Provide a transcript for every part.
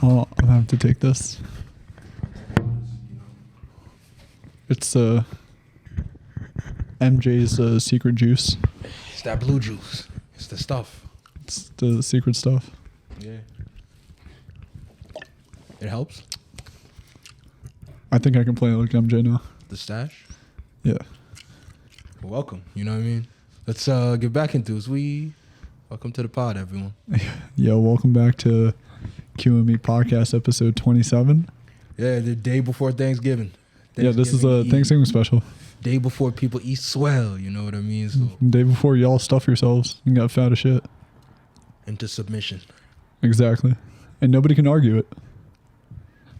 Oh, I'm gonna have to take this. It's MJ's secret juice. It's that blue juice. It's the stuff. It's the secret stuff. Yeah. It helps. I think I can play like MJ now. The stash. Yeah. Well, welcome. You know what I mean? Let's get back into it. Welcome to the pod, everyone. Yo, welcome back to QME podcast episode 27. Yeah, the day before Thanksgiving. Yeah, this is a Thanksgiving special. Day before people eat swell, you know what I mean? So Day before y'all stuff yourselves and got fat as shit. into submission. Exactly. And nobody can argue it.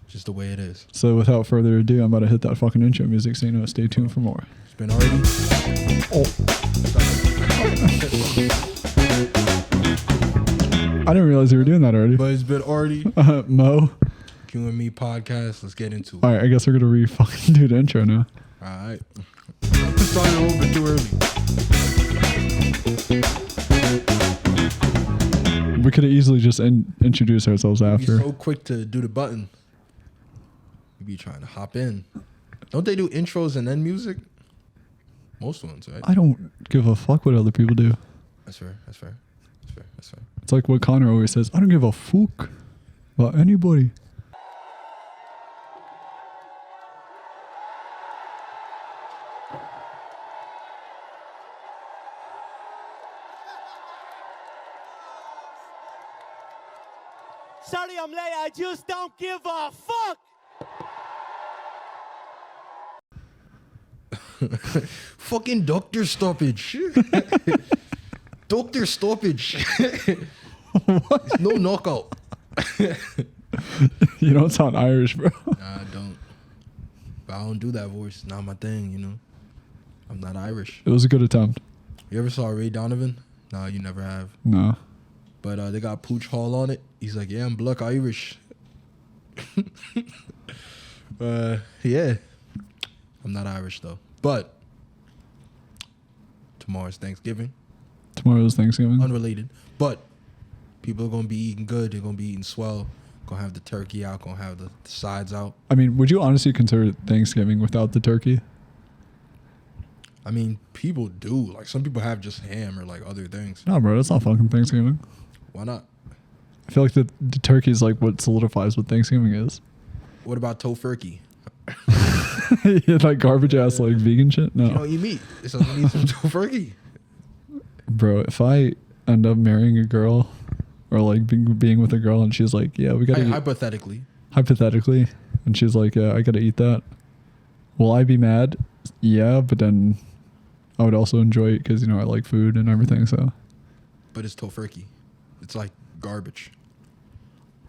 Just the way it is. So without further ado, I'm about to hit that fucking intro music, so you know, stay tuned for more. It's been already. Oh. I didn't realize you were doing that already. But it's been already. Mo. QME podcast. Let's get into it. All right, I guess we're going to fucking do the intro now. All right. Started a little bit too early. We could have easily just introduced ourselves after. Be so quick to do the button. You be trying to hop in. Don't they do intros and then music? Most ones, right? I don't give a fuck what other people do. That's fair. That's fair. That's fair. That's fair. It's like what Connor always says. I don't give a fuck about anybody. Sorry I'm late, I just don't give a fuck! Fucking doctor stoppage. Doctor stoppage. It's no knockout. You don't sound Irish, bro. Nah, I don't. But I don't do that voice. Not my thing, you know. I'm not Irish. It was a good attempt. You ever saw Ray Donovan? Nah, you never have. No. But they got Pooch Hall on it. He's like, yeah, I'm black Irish. Yeah. I'm not Irish, though. But tomorrow's Thanksgiving. Tomorrow's Thanksgiving. Unrelated. But people are going to be eating good. They're going to be eating swell. Going to have the turkey out. Going to have the sides out. I mean, would you honestly consider Thanksgiving without the turkey? I mean, people do. Like, some people have just ham or, like, other things. No, bro. That's not fucking Thanksgiving. Why not? I feel like the turkey is like what solidifies what Thanksgiving is. What about tofurkey? Yeah, like garbage ass like vegan shit. No, You don't eat meat. So you need some tofurkey. bro. If I end up marrying a girl, or like being with a girl, and she's like, "Yeah, we gotta," eat, Hypothetically. and she's like, "Yeah, I gotta eat that." Will I be mad? Yeah, but then I would also enjoy it because I like food and everything. So, But it's tofurkey. It's like garbage.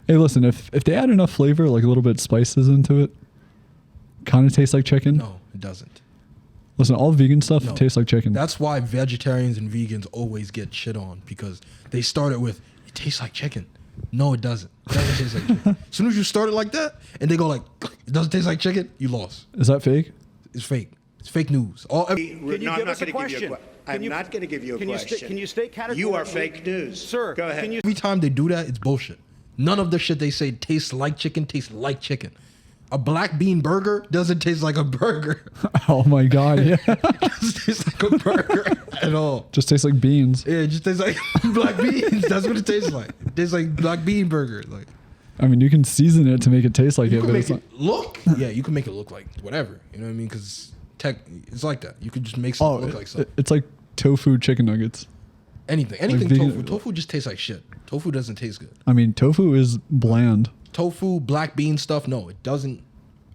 hey, listen, if they add enough flavor, like a little bit spices into it, kind of tastes like chicken. No, it doesn't. Listen, all vegan stuff No. tastes like chicken. That's why vegetarians and vegans always get shit on, because they start it with, it tastes like chicken. No, it doesn't. It doesn't taste like chicken. As soon as you start it like that, and they go like, it doesn't taste like chicken, you lost. Is that fake? It's fake. It's fake news. Can you give us a question? I'm not going to give you a question. Can you state categorically? You are fake news. Sir, Go ahead. can you... Every time they do that, it's bullshit. None of the shit they say tastes like chicken tastes like chicken. A black bean burger doesn't taste like a burger. Oh my god, yeah. It doesn't taste like a burger at all. Just tastes like beans. Yeah, it just tastes like black beans. That's what it tastes like. It tastes like black bean burger. Like, I mean, you can season it to make it taste like you it, can but make it's it not. look. Yeah, you can make it look like whatever. You know what I mean? Because it's like that. You could just make something look like something. It's like tofu chicken nuggets. Anything vegan- tofu. Tofu just tastes like shit. Tofu doesn't taste good. I mean, tofu is bland. Tofu, black bean stuff, no, it doesn't.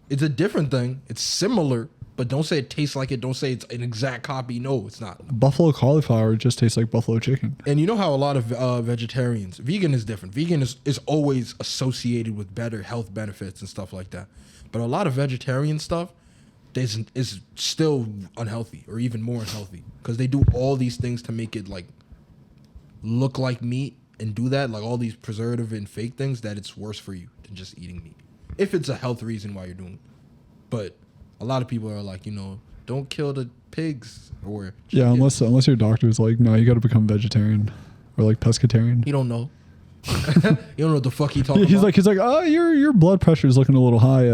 It's a different thing. It's similar, but don't say it tastes like it. Don't say it's an exact copy. No, it's not. Buffalo cauliflower just tastes like buffalo chicken. And you know how a lot of vegetarians, vegan is different. Vegan is always associated with better health benefits and stuff like that. But a lot of vegetarian stuff is still unhealthy or even more unhealthy because they do all these things to make it like look like meat and do that, like all these preservative and fake things, that it's worse for you than just eating meat. If it's a health reason why you're doing it. But a lot of people are like, don't kill the pigs or Yeah, unless your doctor is like, no, you got to become vegetarian or like pescatarian. you don't know. You don't know what the fuck he talking about. He's like, oh, your blood pressure is looking a little high.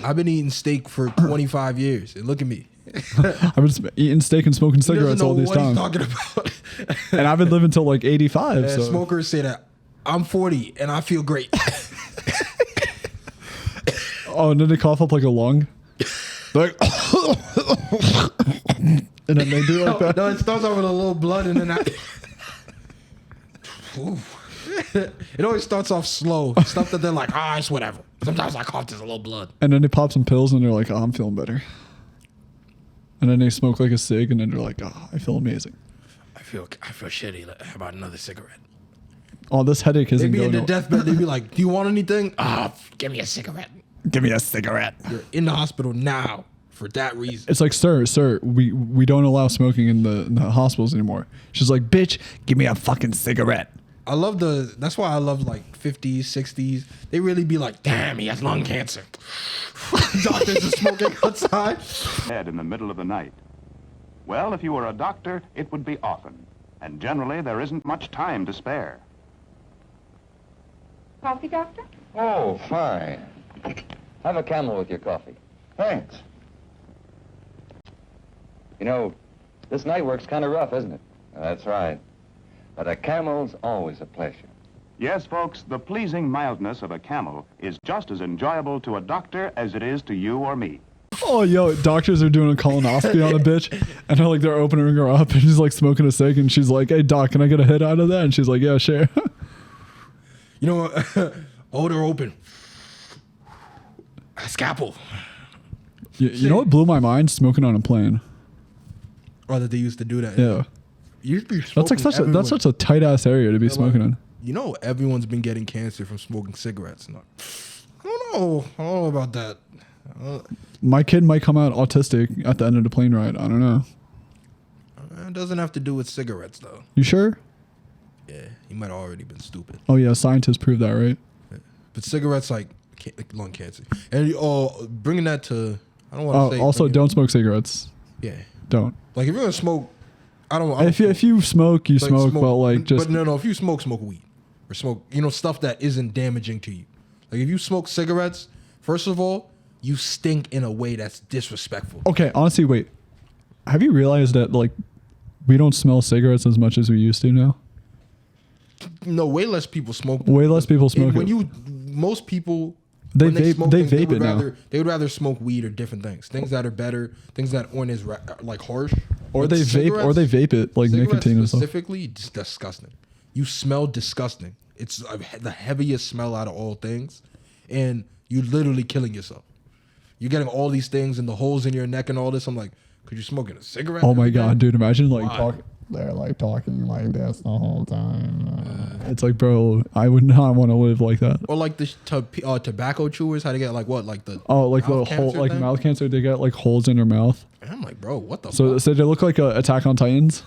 I've been eating steak for 25 years, and look at me. I've been eating steak and smoking cigarettes all these times. What he's talking about. And I've been living till like 85. And so. smokers say that I'm 40 and I feel great. Oh, and then they cough up like a lung. Like, and then they do like that. No, it starts off with a little blood and then it always starts off slow. Stuff that they're like, it's whatever. Sometimes I cough, there's a little blood. And then they pop some pills and they're like, I'm feeling better. And then they smoke like a cig and then they're like, I feel amazing. I feel shitty. Like, how about another cigarette? Oh, this headache isn't They'd be going in the deathbed. They'd be like, do you want anything? Give me a cigarette. Give me a cigarette. You're in the hospital now for that reason. It's like, sir, we don't allow smoking in the hospitals anymore. She's like, bitch, give me a fucking cigarette. I love that's why I love like 50s, 60s. They really be like, damn, he has lung cancer. Doctors are smoking outside. Head in the middle of the night. Well, if you were a doctor, it would be often. And generally, there isn't much time to spare. Coffee, doctor? Oh, fine. Have a Camel with your coffee. Thanks. You know, this night work's kind of rough, isn't it? That's right. But a Camel's always a pleasure. Yes, folks, the pleasing mildness of a Camel is just as enjoyable to a doctor as it is to you or me. Oh, yo, doctors are doing a colonoscopy on a bitch, and they're opening her up, and she's like smoking a cig, and she's like, hey, doc, can I get a hit out of that? And she's like, yeah, sure. You know what? Oh, they're open. A scalpel. You know what blew my mind? Smoking on a plane. Oh, that they used to do that. Yeah. You used to be That's like that's such a tight ass area to be smoking in. You know, everyone's been getting cancer from smoking cigarettes. No, I don't know about that. My kid might come out autistic at the end of the plane ride. I don't know. It doesn't have to do with cigarettes, though. You sure? Yeah, he might have already been stupid. Oh yeah, scientists proved that, right? But cigarettes like lung cancer, and bringing that to I don't want to say. Also, don't smoke cigarettes. Yeah, don't. Like if you're gonna smoke, I don't. If you smoke, you smoke, but like just. But no. If you smoke weed or smoke, stuff that isn't damaging to you. Like if you smoke cigarettes, first of all, you stink in a way that's disrespectful. Okay, honestly, wait. Have you realized that like we don't smell cigarettes as much as we used to now? No, way less people smoke. Way less people smoke. Most people. They vape it now. They would rather smoke weed or different things that are better, things that aren't as like harsh. Or they vape it like nicotine and stuff. Specifically, it's disgusting. You smell disgusting. It's the heaviest smell out of all things, and you're literally killing yourself. You're getting all these things and the holes in your neck and all this. I'm like, could you smoking a cigarette? Oh my god, dude! Imagine like they're like talking like this the whole time. It's like, bro, I would not want to live like that. Or like the tobacco chewers, how to get like what, like the like the whole like mouth cancer. They get like holes in their mouth. And I'm like, bro, what the? So they look like Attack on Titans.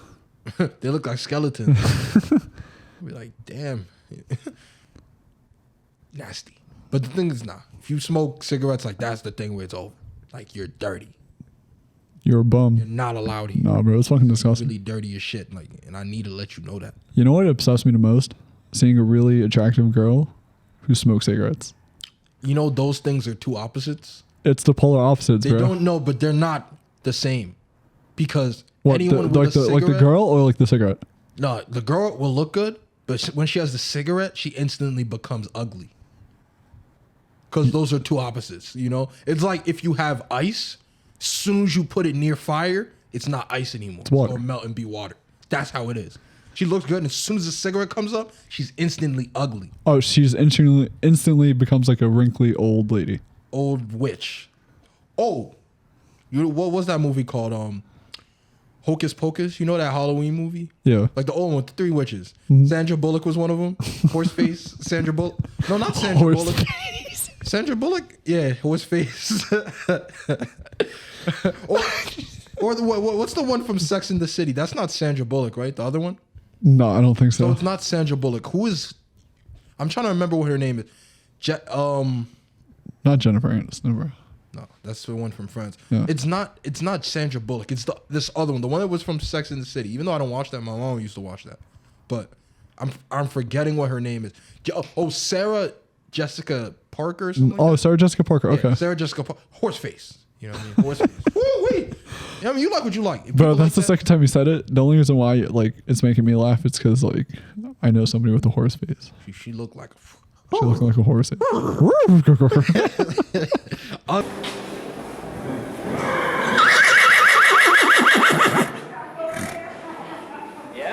They look like skeletons. I'd be like, damn, nasty. But the thing is, if you smoke cigarettes, like that's the thing where it's over. Like you're dirty. You're a bum. You're not allowed here. Nah, bro, it's fucking disgusting. Really dirty as shit. Like, and I need to let you know that. You know what obsessed me the most? Seeing a really attractive girl who smokes cigarettes. You know, those things are two opposites. It's the polar opposites, bro. They don't know, but they're not the same. Because anyone with a cigarette, like the girl or like the cigarette? No, the girl will look good, but when she has the cigarette, she instantly becomes ugly. Because those are two opposites, It's like if you have ice, as soon as you put it near fire, it's not ice anymore. It's going to melt and be water. That's how it is. She looks good, and as soon as the cigarette comes up, she's instantly ugly. Oh, she's instantly becomes like a wrinkly old lady. Old witch. Oh, what was that movie called? Hocus Pocus. You know that Halloween movie? Yeah. Like the old one with the three witches. Mm-hmm. Sandra Bullock was one of them. Horseface. Sandra Bullock. No, not Sandra Bullock. Sandra Bullock? Yeah, Horseface. or what's the one from Sex and the City? That's not Sandra Bullock, right? The other one? No, I don't think so. So it's not Sandra Bullock. Who is? I'm trying to remember what her name is. Not Jennifer Aniston, bro. No, that's the one from Friends. Yeah. It's not Sandra Bullock. It's this other one, the one that was from Sex and the City. Even though I don't watch that, my mom used to watch that. But I'm forgetting what her name is. Sarah Jessica Parker or something. Oh, Sarah Jessica Parker. Okay. Yeah, Sarah Jessica Parker. Horseface. You know what I mean? Horseface. Woo wee. I mean, you like what you like. If Bro, people that's like the second time you said it. The only reason why like it's making me laugh is because like I know somebody with a horse face. She looked like. She looked like a horse.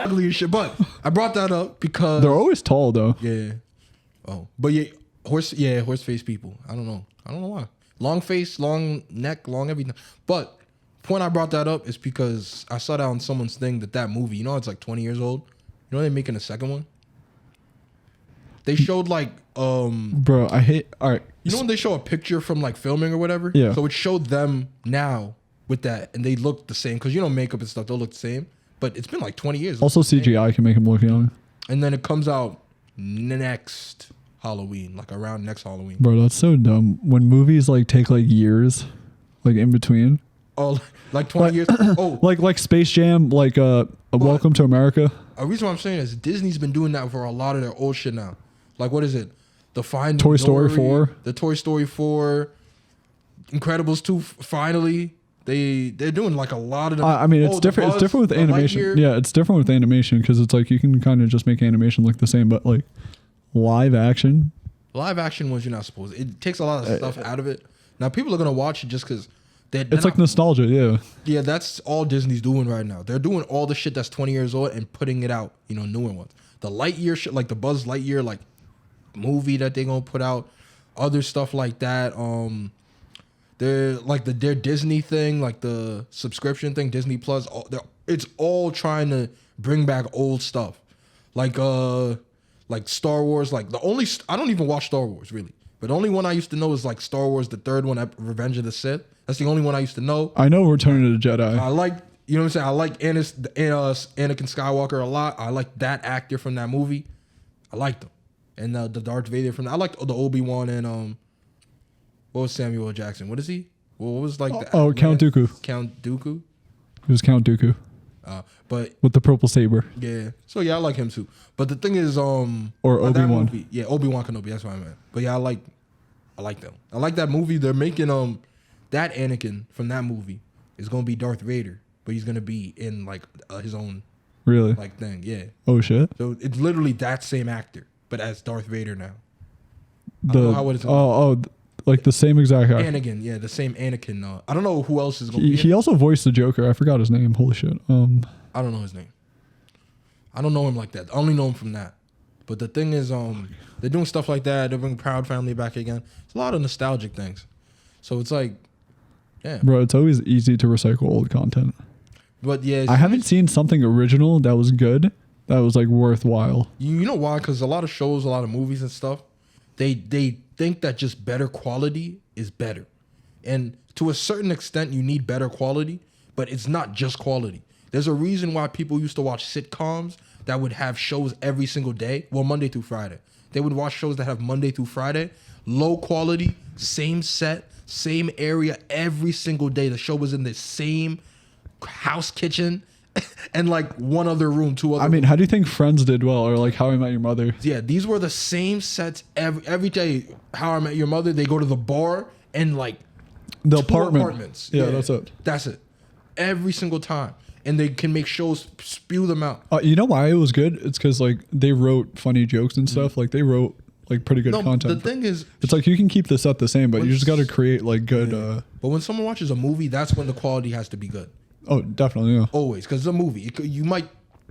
Ugly as shit. But I brought that up because They're always tall though. yeah. Oh, but yeah, horse face people. I don't know why. Long face, long neck, long everything. But point I brought that up is because I saw that on someone's thing that movie, you know, it's like 20 years old. You know they're making a second one. They showed like Bro, I hate. All right. you know when they show a picture from like filming or whatever? Yeah. So it showed them now with that, and they look the same because you know makeup and stuff, they'll look the same. But it's been like 20 years. Also, CGI can make him look young. And then it comes out next Halloween, like around next Halloween. Bro, that's so dumb. When movies like take like years, like in between. Oh, like 20 years. Oh, Like Space Jam, like Welcome to America. a reason why I'm saying is Disney's been doing that for a lot of their old shit now. Like what is it? The Finding Toy Story Dory, 4. The Toy Story 4, Incredibles 2. Finally, they're doing like a lot of them. I mean, it's different. It's different with animation. Yeah, it's different with animation because it's like you can kind of just make animation look the same, but like live action. Live action ones you're not supposed to. It takes a lot of stuff out of it. Now people are gonna watch it just because It's like nostalgia. Yeah. Yeah, that's all Disney's doing right now. They're doing all the shit that's 20 years old and putting it out, you know, newer ones. The Lightyear shit, like the Buzz Lightyear, like movie that they're gonna put out, other stuff like that. They're like their Disney thing, like the subscription thing, Disney Plus. It's all trying to bring back old stuff, like Star Wars. Like I don't even watch Star Wars really, but the only one I used to know is like Star Wars, the third one, Revenge of the Sith. That's the only one I used to know. I know Return of the Jedi. I like, you know what I'm saying? I like Anakin Skywalker a lot. I like that actor from that movie. I liked him. And the Darth Vader from that. I liked the Obi-Wan and what was Samuel L. Jackson? What is he? What was like the Count Dooku. Count Dooku? It was Count Dooku But with the purple saber. yeah. So yeah, I like him too. But the thing is Or that Obi-Wan. movie- yeah, Obi-Wan Kenobi, that's what I meant. But yeah, I like them. I like that movie. They're making that Anakin from that movie is gonna be Darth Vader, but he's gonna be in like his own Really? like thing. Yeah. Oh shit. So it's literally that same actor, but as Darth Vader now. I don't know how it is. Like the same exact actor. Anakin, yeah, the same Anakin. I don't know who else is gonna be. He also voiced the Joker. I forgot his name. Holy shit. I don't know his name. I don't know him like that. I only know him from that. But the thing is, they're doing stuff like that. They're bringing Proud Family back again. It's a lot of nostalgic things. So it's like, yeah. Bro, it's always easy to recycle old content. But yeah, I haven't seen something original that was good, that was like worthwhile. You know why? Because a lot of shows, a lot of movies and stuff, they think that just better quality is better. And to a certain extent, you need better quality, but it's not just quality. There's a reason why people used to watch sitcoms that would have shows every single day. Well, Monday through Friday. They would watch shows that have Monday through Friday. Low quality, same set, same area every single day. The show was in the same house kitchen and like one other room, two other I mean, rooms. how do you think Friends did well, or like How I Met Your Mother? Yeah, these were the same sets every day. How I Met Your Mother, they go to the bar and like The two apartments. Yeah, that's it. That's it. Every single time. And they can make shows spew them out. You know why it was good? It's because like they wrote funny jokes and stuff. Like they wrote like pretty good content. The thing is, it's like you can keep the set the same, but you just got to create like good. But when someone watches a movie, that's when the quality has to be good. Oh, definitely, yeah. Always, because it's a movie. You might,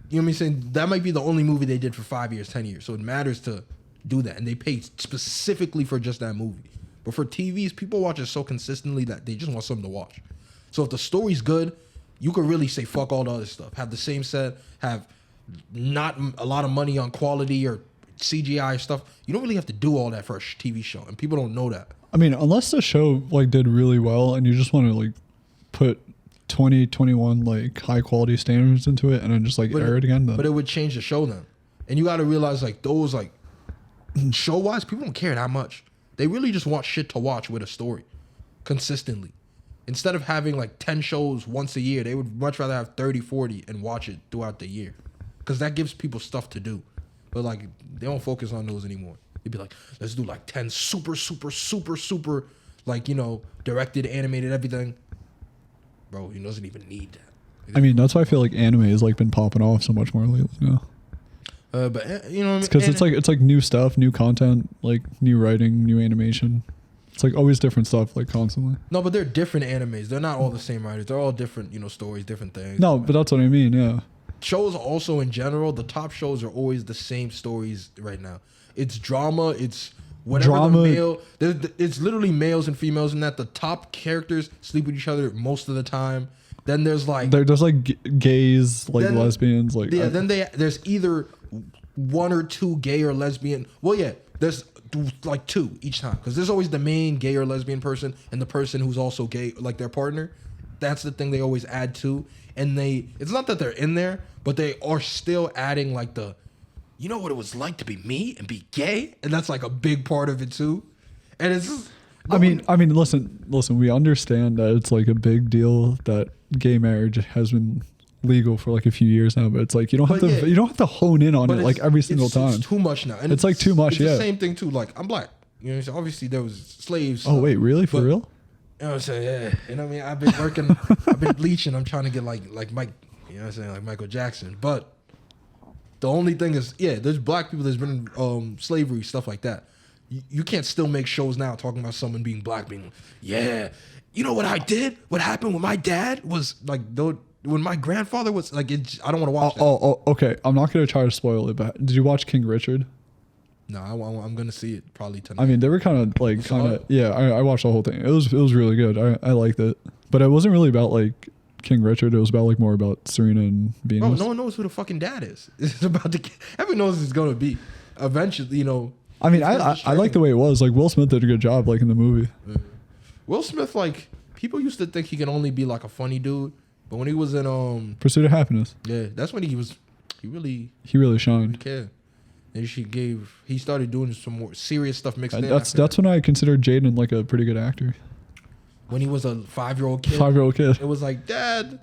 you know what I'm saying? That might be the only movie they did for 5 years, 10 years. So it matters to do that, and they paid specifically for just that movie. But for TVs, people watch it so consistently that they just want something to watch. So if the story's good, you could really say fuck all the other stuff. Have the same set, have not a lot of money on quality or CGI stuff. You don't really have to do all that for a TV show, and people don't know that. I mean, unless the show like did really well, and you just want to like put 2021 like high quality standards into it, and then just like air it again. Then. But it would change the show then, and you got to realize like those like show wise, people don't care that much. They really just want shit to watch with a story, consistently. Instead of having like 10 shows once a year, they would much rather have 30, 40 and watch it throughout the year. Because that gives people stuff to do. but like they don't focus on those anymore. They'd be like, let's do like 10 super, like, you know, directed, animated, everything. Bro, he doesn't even need that. I mean, that's why I feel like anime has like been popping off so much more lately. You know, but you know, because it's like new stuff, new content, like new writing, new animation. It's like always different stuff, like constantly. No, but they're different animes. They're not all the same writers. They're all different, you know, stories, different things. No, but that's what I mean. Yeah. Shows also in general, the top shows are always the same stories right now. It's drama. It's whatever Drama. the male. It's literally males and females in that. The top characters sleep with each other most of the time. Then there's like There's like gays, like then- lesbians, like yeah. Then there's either one or two gay or lesbian. Well, yeah, there's like two each time because there's always the main gay or lesbian person and the person who's also gay, like their partner. That's the thing they always add to, and it's not that they're in there, but they are still adding like you know what it was like to be me and be gay, and that's like a big part of it too. And it's just, I mean, listen. We understand that it's like a big deal that gay marriage has been legal for like a few years now, but it's like you don't have to hone in on it like every single time. It's too much now, and it's like too much. It's yeah, the same thing too. Like I'm black, you know. So obviously there was slaves. Oh wait, really? For real? You know what I'm saying? Yeah. You know what I mean? I've been working, I've been bleaching. I'm trying to get like Mike, you know what I'm saying? Like Michael Jackson. But the only thing is, yeah, there's black people, there's been slavery, stuff like that. You can't still make shows now talking about someone being black, being, yeah, you know what I did? What happened when my dad was like, when my grandfather was like, I don't want to watch that. Oh, okay. I'm not going to try to spoil it, but did you watch King Richard? No, I'm going to see it probably tonight. I mean, they were yeah, I watched the whole thing. It was really good. I liked it. But it wasn't really about like King Richard. It was about like more about Serena and Venus. Bro, no one knows who the fucking dad is. It's about to, everyone knows it's going to be. Eventually, you know. I mean, I like the way it was. Like Will Smith did a good job, like in the movie. Will Smith, like people used to think he could only be like a funny dude, but when he was in Pursuit of Happiness, yeah, that's when he really shined. cared. And he started doing some more serious stuff mixed in. That's when I considered Jaden like a pretty good actor. When he was a 5-year-old kid. 5-year-old kid. It was like, Dad,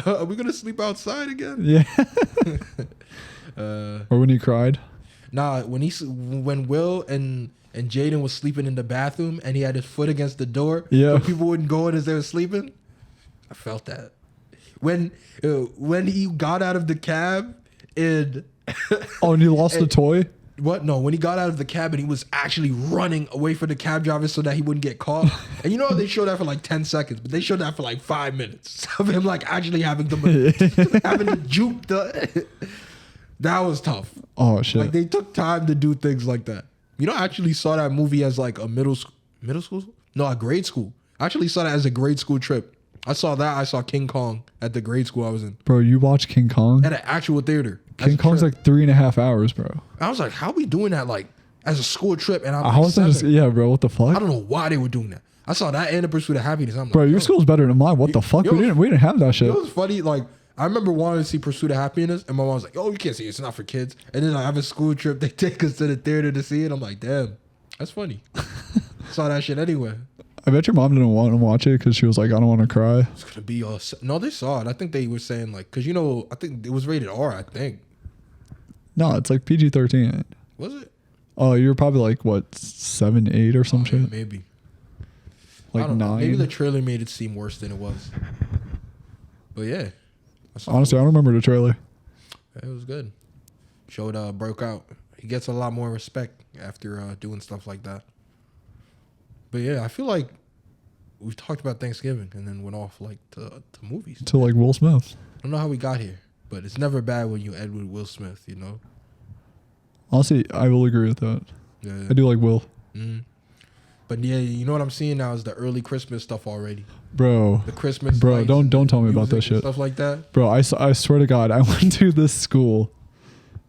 are we gonna sleep outside again? Yeah. Or when he cried. Nah, when Will and Jaden was sleeping in the bathroom and he had his foot against the door, yeah, so people wouldn't go in as they were sleeping. I felt that. When he got out of the cab and and he lost the toy. What? No, when he got out of the cab and he was actually running away from the cab driver so that he wouldn't get caught. And you know they showed that for like 10 seconds, but they showed that for like 5 minutes of him like actually having to juke the. That was tough. Oh shit! Like they took time to do things like that. You know, I actually saw that movie as like a middle school? No, a grade school. I actually saw that as a grade school trip. I saw King Kong at the grade school I was in. Bro, you watched King Kong? At an actual theater. King Kong's like 3.5 hours, bro. I was like, how we doing that like as a school trip? And I'm like, yeah, bro, what the fuck? I don't know why they were doing that. I saw that and The Pursuit of Happiness. I'm like, bro, your school's better than mine. What the fuck? We didn't have that shit. It was funny. Like, I remember wanting to see Pursuit of Happiness, and my mom was like, "Oh, you can't see it. It's not for kids." And then I have a school trip. They take us to the theater to see it. I'm like, "Damn, that's funny." Saw that shit anyway. I bet your mom didn't want to watch it because she was like, "I don't want to cry." It's gonna be no, they saw it. I think they were saying like, because I think it was rated R. I think. No, it's like PG-13. Was it? Oh, you were probably like what 7, 8 or some shit. Yeah, maybe. Like 9. Maybe the trailer made it seem worse than it was. But yeah. Honestly, I don't remember the trailer. It was good. Showed broke out. He gets a lot more respect after doing stuff like that. But yeah, I feel like we've talked about Thanksgiving and then went off like to movies. To like Will Smith. I don't know how we got here, but it's never bad when you end with Will Smith, you know? Honestly, I will agree with that. Yeah. I do like Will. Mm-hmm. But yeah, you know what I'm seeing now is the early Christmas stuff already. Bro. The Christmas Bro, don't tell me about that shit. Stuff like that. Bro, I swear to God, I went to this school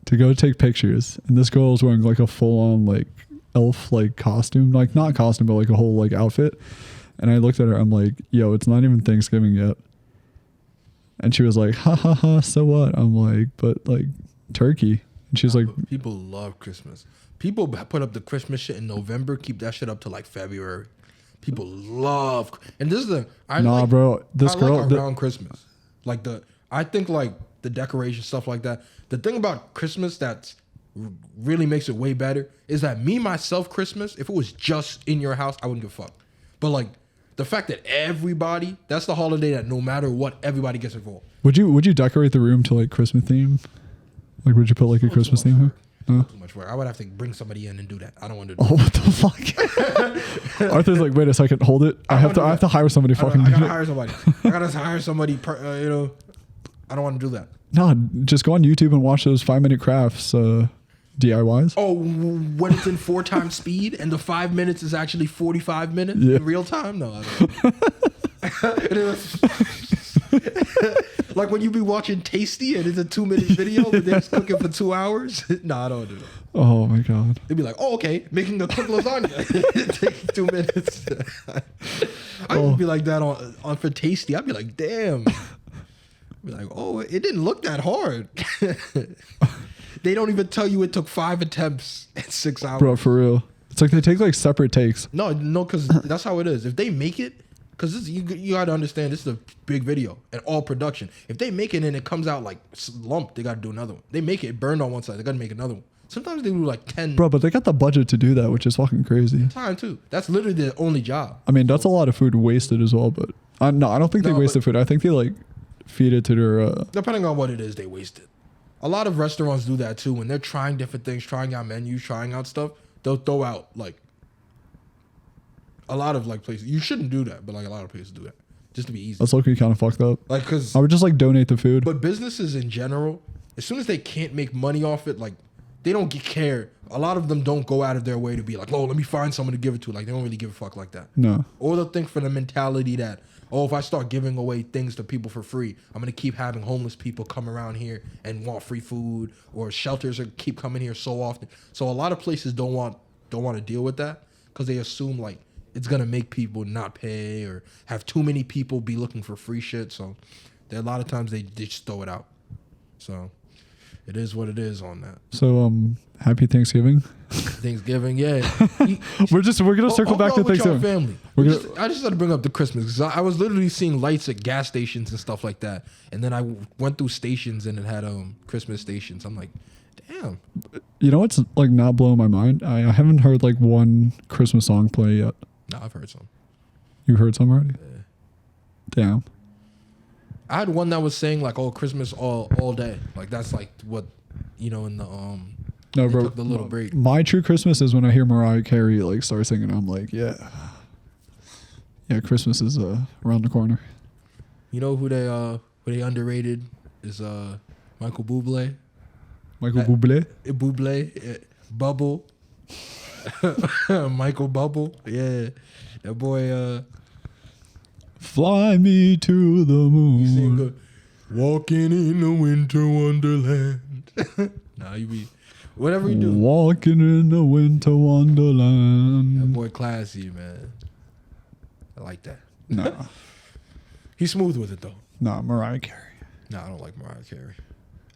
to go take pictures, and this girl was wearing like a full-on like elf like costume, like not costume, but like a whole like outfit. And I looked at her, I'm like, yo, it's not even Thanksgiving yet. And she was like, ha ha ha, so what? I'm like, but like turkey. And she's like, people love Christmas. People put up the Christmas shit in November, keep that shit up to like February. People love, and this is bro. This girl around Christmas, I think like the decoration stuff like that. The thing about Christmas that's really makes it way better is that me, myself, Christmas, if it was just in your house, I wouldn't give a fuck. But like the fact that everybody, that's the holiday that no matter what, everybody gets involved. Would you decorate the room to like Christmas theme? Like, would you put like a Christmas theme here? No? Too much work. I would have to bring somebody in and do that. I don't want to do Oh, what the fuck? Arthur's like, wait a second, hold it. I have to hire somebody. I gotta hire somebody. I gotta hire somebody. You know, I don't want to do that. No, just go on YouTube and watch those 5-minute crafts DIYs. Oh, when it's in 4 times speed and the 5 minutes is actually 45 minutes in real time? No, I don't. Like when you be watching Tasty and it's a 2-minute video, but they're just cooking for 2 hours. No, I don't do that. Oh my god. They'd be like, oh, okay, making a quick lasagna. Take 2 minutes. I would be like that on for Tasty. I'd be like, damn. I'd be like, oh, it didn't look that hard. They don't even tell you it took 5 attempts and 6 hours. Bro, for real. It's like they take like separate takes. No, because that's how it is. If they make it, because you got to understand, this is a big video and all production. If they make it and it comes out like lumped, they got to do another one. They make it burned on one side, they got to make another one. Sometimes they do like 10. Bro, but they got the budget to do that, which is fucking crazy. Time too. That's literally their only job. I mean, that's a lot of food wasted as well, but no, I don't think they wasted food. I think they like feed it to their... Depending on what it is, they waste it. A lot of restaurants do that too. When they're trying different things, trying out menus, trying out stuff, they'll throw out like a lot of like places. You shouldn't do that, but like a lot of places do that just to be easy. That's low-key kind of fucked up. Like, cause I would just like donate the food. But businesses in general, as soon as they can't make money off it, like they don't care. A lot of them don't go out of their way to be like, oh, let me find someone to give it to. Like they don't really give a fuck like that. No. Or they'll think for the mentality that, oh, if I start giving away things to people for free, I'm gonna keep having homeless people come around here and want free food, or shelters are keep coming here so often. So a lot of places don't want to deal with that because they assume like it's gonna make people not pay or have too many people be looking for free shit. So a lot of times they just throw it out. So it is what it is on that. So happy Thanksgiving. Thanksgiving, yeah. we're gonna circle back to Thanksgiving. Family. I just had to bring up the Christmas because I was literally seeing lights at gas stations and stuff like that, and then I went through stations and it had Christmas stations. I'm like, damn. You know what's like not blowing my mind? I haven't heard like one Christmas song play yet. No, I've heard some. You heard some already? Yeah. Damn. I had one that was saying like, "Oh, Christmas all day." Like that's like what in the No, bro. Took the little break. My true Christmas is when I hear Mariah Carey like start singing. I'm like, yeah, Christmas is around the corner. You know who they underrated is Michael Bublé. Michael Bublé. Bublé, Bubble. Michael Bubble, yeah, that boy. Fly me to the moon. Walking in the winter wonderland. Nah, you be whatever you do. Walking in the winter wonderland. That boy classy, man. I like that. Nah. He's smooth with it though. Nah, Mariah Carey. Nah, I don't like Mariah Carey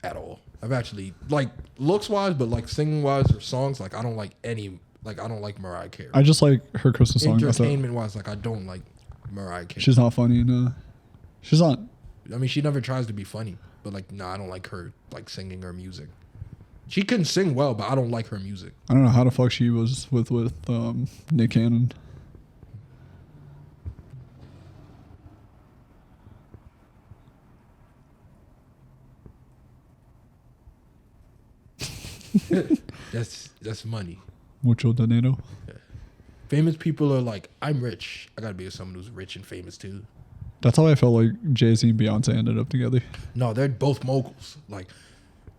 at all. I've actually like looks wise, but like singing wise or songs, like I don't like any. Like I don't like Mariah Carey. I just like her Christmas song. Entertainment wise, like I don't like Mariah Carey. She's not funny. No, she's not. I mean, she never tries to be funny, but like, I don't like her like singing her music. She can sing well, but I don't like her music. I don't know how the fuck she was with Nick Cannon. That's money. Mucho dinero. Yeah. Famous people are like, I'm rich. I gotta be with someone who's rich and famous too. That's how I felt like Jay-Z and Beyonce ended up together. No, they're both moguls. Like,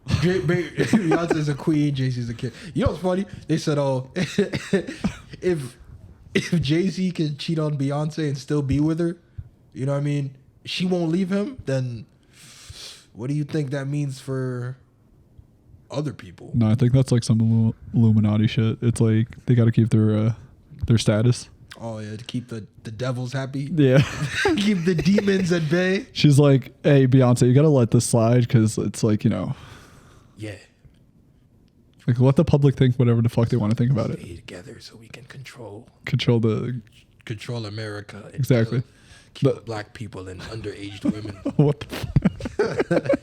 Beyonce's a queen, Jay-Z's a kid. You know what's funny? They said, oh, if Jay-Z can cheat on Beyonce and still be with her, you know what I mean? She won't leave him, then what do you think that means for other people? No, I think that's like some Illuminati shit. It's like they got to keep their status. Oh yeah, to keep the devils happy. Yeah, keep the demons at bay. She's like, "Hey, Beyonce, you got to let this slide because it's like yeah, like let the public think whatever the fuck they want to think about Stay it. together so we can control America. Exactly. Keep black people and underaged women. What the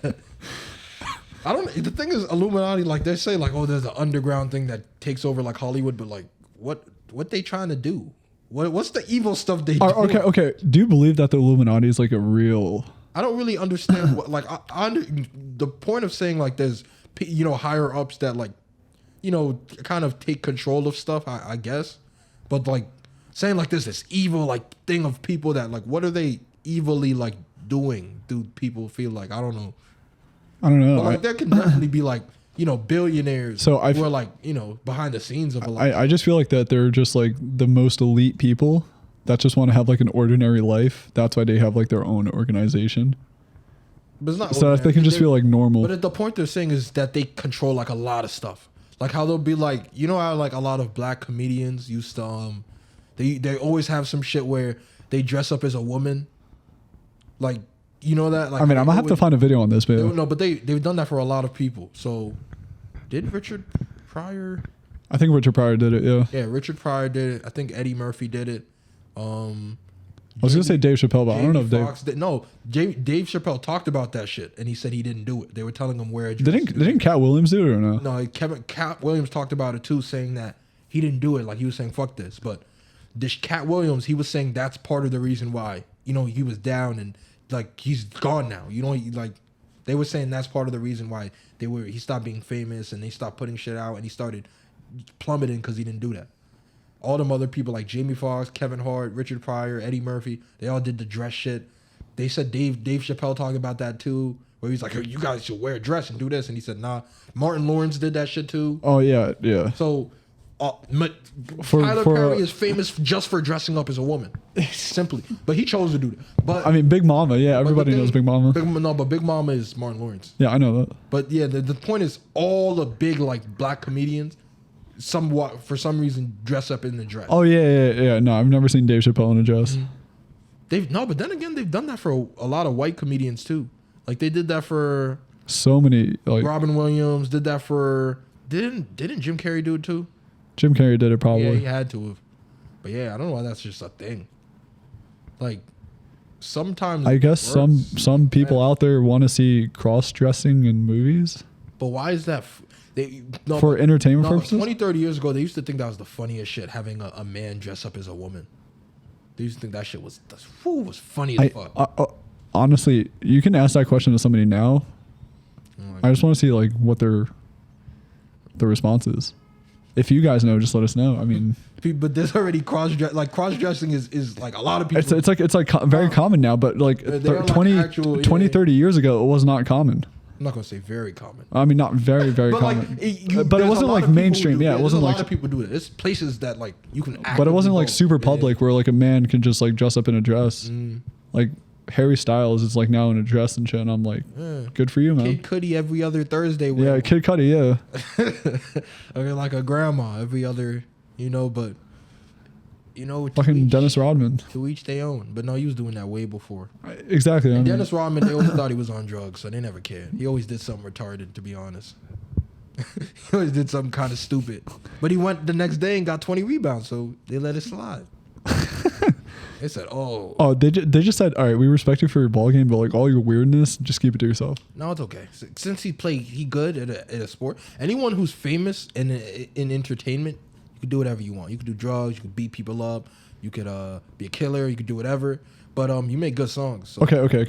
fuck? I don't. The thing is, Illuminati, like they say, like, oh, there's an underground thing that takes over like Hollywood, but like, what they trying to do? What's the evil stuff they do? Okay. Do you believe that the Illuminati is like a real? I don't really understand what, like, the point of saying like there's, higher ups that like, kind of take control of stuff. I guess, but like saying like there's this evil like thing of people that like, what are they evilly like doing? Do people feel like, I don't know. But like there can definitely be like, billionaires who are like, behind the scenes of a lot. I just feel like that they're just like the most elite people that just want to have like an ordinary life. That's why they have like their own organization. But it's not so that they can just feel like normal. But the point they're saying is that they control like a lot of stuff. Like how they'll be like, how like a lot of black comedians used to, they always have some shit where they dress up as a woman. Like, that? Like, I mean, I'm gonna have to find a video on this, man. No, but they've done that for a lot of people. So, did Richard Pryor? I think Richard Pryor did it. Yeah. Yeah, Richard Pryor did it. I think Eddie Murphy did it. I was gonna say Dave Chappelle, but I don't know if Dave Chappelle talked about that shit, and he said he didn't do it. They were telling him where it. Didn't Cat Williams do it or no? No, Cat Williams talked about it too, saying that he didn't do it. Like he was saying, "Fuck this." But this Cat Williams, he was saying that's part of the reason why he was down and like he's gone now. Like they were saying that's part of the reason why he stopped being famous and they stopped putting shit out and he started plummeting because he didn't do that. All them other people like Jamie Foxx, Kevin Hart, Richard Pryor, Eddie Murphy, they all did the dress shit. They said Dave Chappelle talked about that too, where he's like, hey, you guys should wear a dress and do this. And he said, nah. Martin Lawrence did that shit too. Oh, yeah. So Tyler Perry is famous just for dressing up as a woman. Simply. But he chose to do that. But I mean, Big Mama. Yeah, everybody knows Big Mama. But Big Mama is Martin Lawrence. Yeah, I know that. But yeah, the point is all the big like black comedians somewhat for some reason dress up in the dress. Oh yeah. No, I've never seen Dave Chappelle in a dress. But then again, they've done that for a lot of white comedians too. Like they did that for so many. Like Robin Williams did that for. Didn't Jim Carrey do it too? Jim Carrey did it probably. Yeah, he had to have. But yeah, I don't know why that's just a thing. Like sometimes I guess some people out there want to see cross dressing in movies. But why is that? For entertainment purposes? 20, 30 years ago, they used to think that was the funniest shit, having a man dress up as a woman. They used to think that shit was funny as fuck. Honestly, you can ask that question to somebody now. I just want to see like what their response is. If you guys know, just let us know. I mean, but there's already cross dressing is like a lot of people. It's like very common now, but like 20, 30 years ago, it was not common. I'm not gonna say very common. I mean, not very, very common. But it wasn't like mainstream. Yeah, it wasn't like. A lot of people do it. There's places that like you can. But it wasn't like super public where like a man can just like dress up in a dress. Like Harry Styles is like now in a dress and shit. And I'm like, good for you, man. Kid Cudi every other Thursday. Yeah, Kid Cudi. Yeah. I mean, like a grandma every other, but. Fucking Dennis Rodman. To each their own. But no, he was doing that way before. Exactly. And Dennis Rodman, they always thought he was on drugs, so they never cared. He always did something retarded, to be honest. He always did something kind of stupid. But he went the next day and got 20 rebounds, so they let it slide. They said, oh. They just said, all right, we respect you for your ball game, but like all your weirdness, just keep it to yourself. No, it's okay. Since he good at a sport. Anyone who's famous in entertainment, you could do whatever you want. You could do drugs. You could beat people up. You could be a killer. You could do whatever. But you make good songs. So. Okay.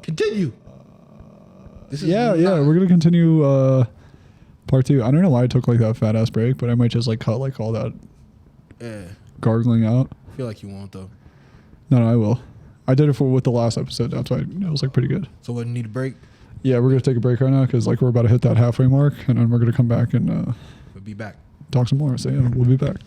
Continue. We're gonna continue part 2. I don't know why I took like that fat ass break, but I might just like cut like all that gargling out. I feel like you won't though. No, I will. I did it with the last episode. That's why it was like pretty good. So we need a break. Yeah, we're going to take a break right now because like we're about to hit that halfway mark, and then we're going to come back and we'll be back. Talk some more. So yeah, we'll be back.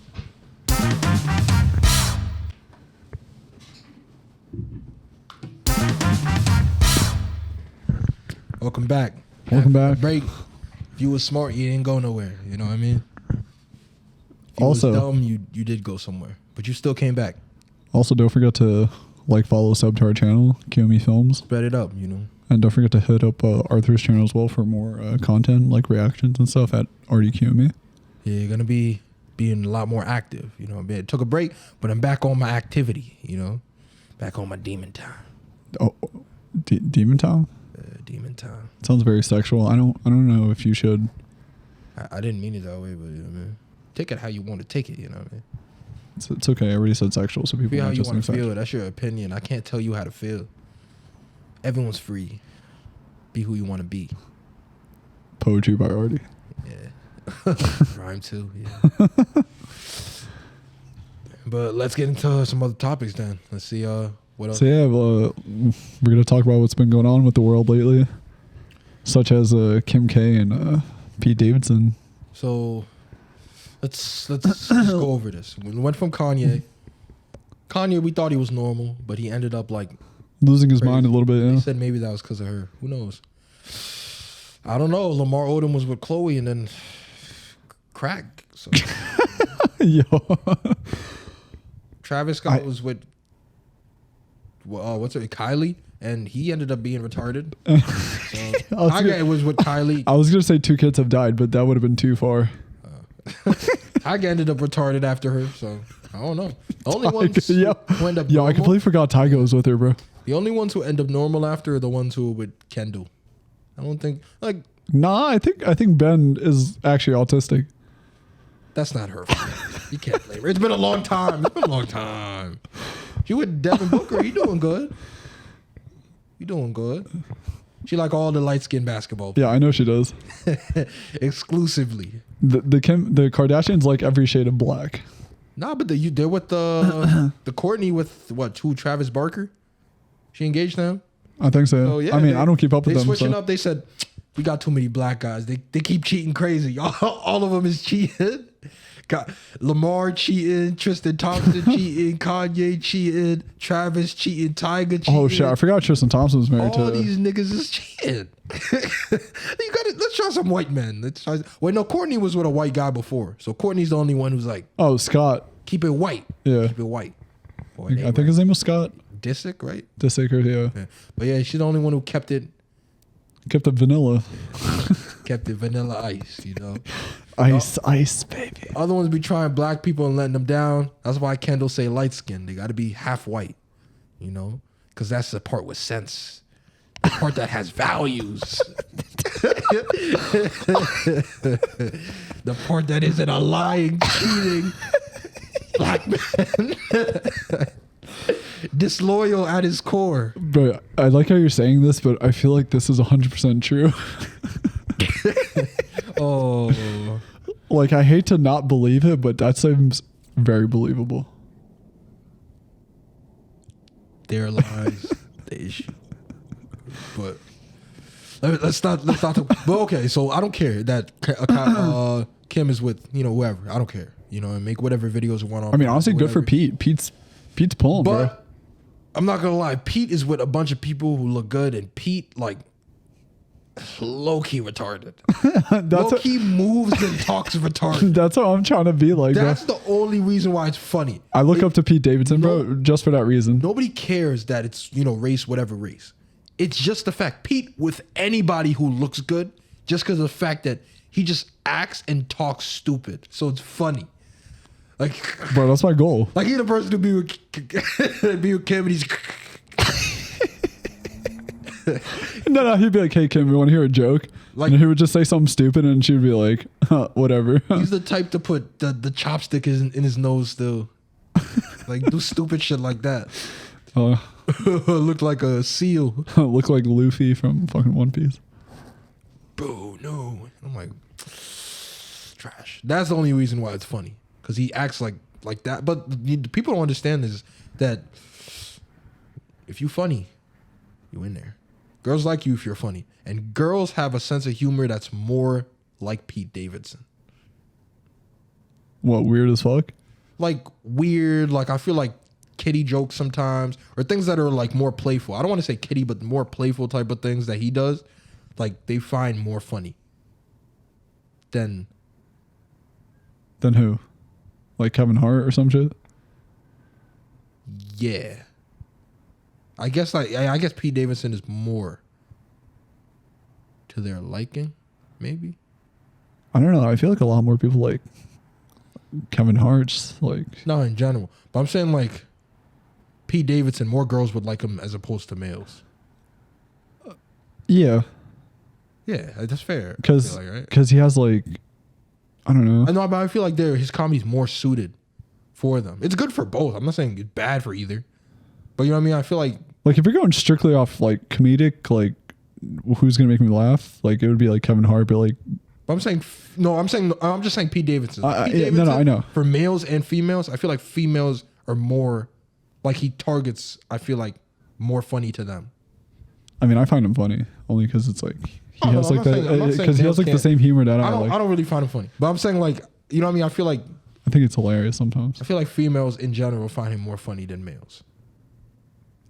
Welcome back. Welcome back. Break. If you was smart, you didn't go nowhere. You know what I mean? If you also, was dumb, you did go somewhere, but you still came back. Also, don't forget to follow, sub to our channel, QME Films. Spread it up, And don't forget to hit up Arthur's channel as well for more content, like reactions and stuff at Arty QME. Yeah, you're going to be being a lot more active. I took a break, but I'm back on my activity, back on my demon time. Oh, Demon Tom? Demon Time. Sounds very sexual. I don't know if you should. I didn't mean it that way, but I mean, take it how you want to take it. You know what I mean? It's okay. I already said sexual, so people Feel how might you just want think to feel. sexual. That's your opinion. I can't tell you how to feel. Everyone's free. Be who you want to be. Poetry by Arty. Yeah. Rhyme too. Yeah. But let's get into some other topics then. Let's see what else. So yeah, we're gonna talk about what's been going on with the world lately, such as Kim K and Pete Davidson. So let's just go over this. We went from Kanye. Kanye, we thought he was normal, but he ended up like Losing his crazy. mind a little bit. They Yeah. said maybe that was because of her. Who knows? I don't know. Lamar Odom was with Chloe and then crack. So Yo. Travis Scott was with what's her Kylie, and he ended up being retarded. So Tyga was with Kylie. I was gonna say 2 kids have died, but that would have been too far. Tyga ended up retarded after her. So I don't know. The only ones Yo, who end up yo, I normal, completely forgot Tyga was with her, bro. the only ones who end up normal after are the ones who are with Kendall. I don't think like Nah, I think Ben is actually autistic. that's not her fault. You can't blame her. It's been a long time. It's been a long time. She with Devin Booker. You doing good? You doing good? She like all the light skinned basketball Yeah, I know she does. exclusively. The Kardashians like every shade of black. Nah, but they're with the Courtney with what? Who? Travis Barker. She engaged to him. I think so. So yeah, I mean, I don't keep up with they them. switching So. up. They said we got too many black guys. They keep cheating crazy. All of them is cheating. Got Lamar cheating, Tristan Thompson cheating, Kanye cheating, Travis cheating, Tyga cheating. Oh shit! I forgot Tristan Thompson was married All to. these niggas is cheating. You got it. Let's try some white men. Let's try. Wait, no, Courtney was with a white guy before, so Courtney's the only one who's like, Oh, Scott. keep it white. Yeah. Keep it white. Boy, I think his name was Scott Disick, right? Disicker. Yeah. Yeah. But yeah, she's the only one who kept it Vanilla. vanilla ice, you know. Ice, baby. Other ones be trying black people and letting them down. That's why Kendall say light skin. They got to be half white, you know, because that's the part with sense, the part that has values, the part that isn't a lying, cheating black man, disloyal at his core. But I like how you're saying this, but I feel like this is 100% true. Oh, Like, I hate to not believe it, but that seems very believable. there lies the issue. But let's not. But okay, so I don't care that Kim is with whoever. I don't care. And make whatever videos you want on. I mean, honestly, good for whatever. Pete. Pete's pulling, bro. But I'm not gonna lie, Pete is with a bunch of people who look good, and Pete like low key retarded. Low key moves and talks retarded. That's what I'm trying to be like, bro. That's the only reason why it's funny. I look up to Pete Davidson, bro, just for that reason. Nobody cares that it's race, whatever race. It's just the fact. Pete with anybody who looks good, just because of the fact that he just acts and talks stupid, so it's funny. Like, Bro, that's my goal. like he's the person to be with Kim, and he's. No, he'd be like, "Hey, Kim, you want to hear a joke?" Like- and he would just say something stupid, and she'd be like, "Whatever." He's the type to put the chopstick in his nose still. Like, do stupid shit like that. Look like a seal. Look like Luffy from fucking One Piece. Bro, no. I'm like, trash. That's the only reason why it's funny. Because he acts like that. But the people don't understand is that if you funny, you in there. Girls like you if you're funny. And girls have a sense of humor that's more like Pete Davidson. What, weird as fuck? Like weird, like I feel like kitty jokes sometimes, or things that are like more playful. I don't want to say kitty, but more playful type of things that he does, like they find more funny than who? Like Kevin Hart or some shit? yeah. I guess Pete Davidson is more to their liking, maybe. I don't know. I feel like a lot more people like Kevin Hart's like. No, in general. But I'm saying like Pete Davidson, more girls would like him as opposed to males. Yeah, Yeah, that's fair. I because feel like, right? he has like, I don't know. I know, but I feel like his comedy's more suited for them. It's good for both. I'm not saying it's bad for either. But you know what I mean? I feel like Like if you're going strictly off like comedic, like who's gonna make me laugh? Like it would be like Kevin Hart, but like I'm just saying Pete Davidson. Pete yeah, no, I know. For males and females, I feel like females are more like he targets. I feel like more funny to them. I mean, I find him funny only because it's like he No, has I'm like not saying- I'm not that saying because he males has like the can't- same humor that I I like. don't really find him funny, but I'm saying like you know what I mean. I feel like it's hilarious sometimes. I feel like females in general find him more funny than males.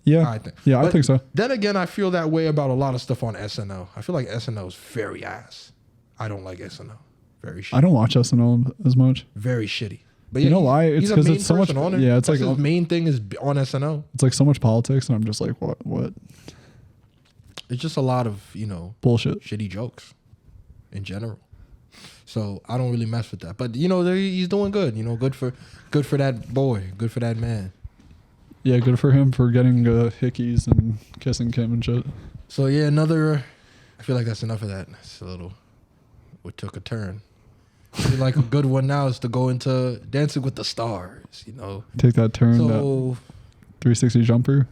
Yeah, I think. Yeah, I But think so. Then again, I feel that way about a lot of stuff on SNL. I feel like SNL is very ass. I don't like SNL. Very shitty. I don't watch SNL as much. Very shitty. But You know why? It's he's a 'cause main it's so much- person on it. yeah, it's That's like his main thing is on SNL. It's like so much politics, and I'm just like, what It's just a lot of bullshit. shitty jokes in general. So I don't really mess with that. But he's doing good. Good for that boy. Good for that man. Yeah, good for him for getting hickeys and kissing Kim and shit. So yeah, I feel like that's enough of that. It's a little. We took a turn. I feel like a good one now is to go into Dancing with the Stars. Take that turn, that So 360 jumper.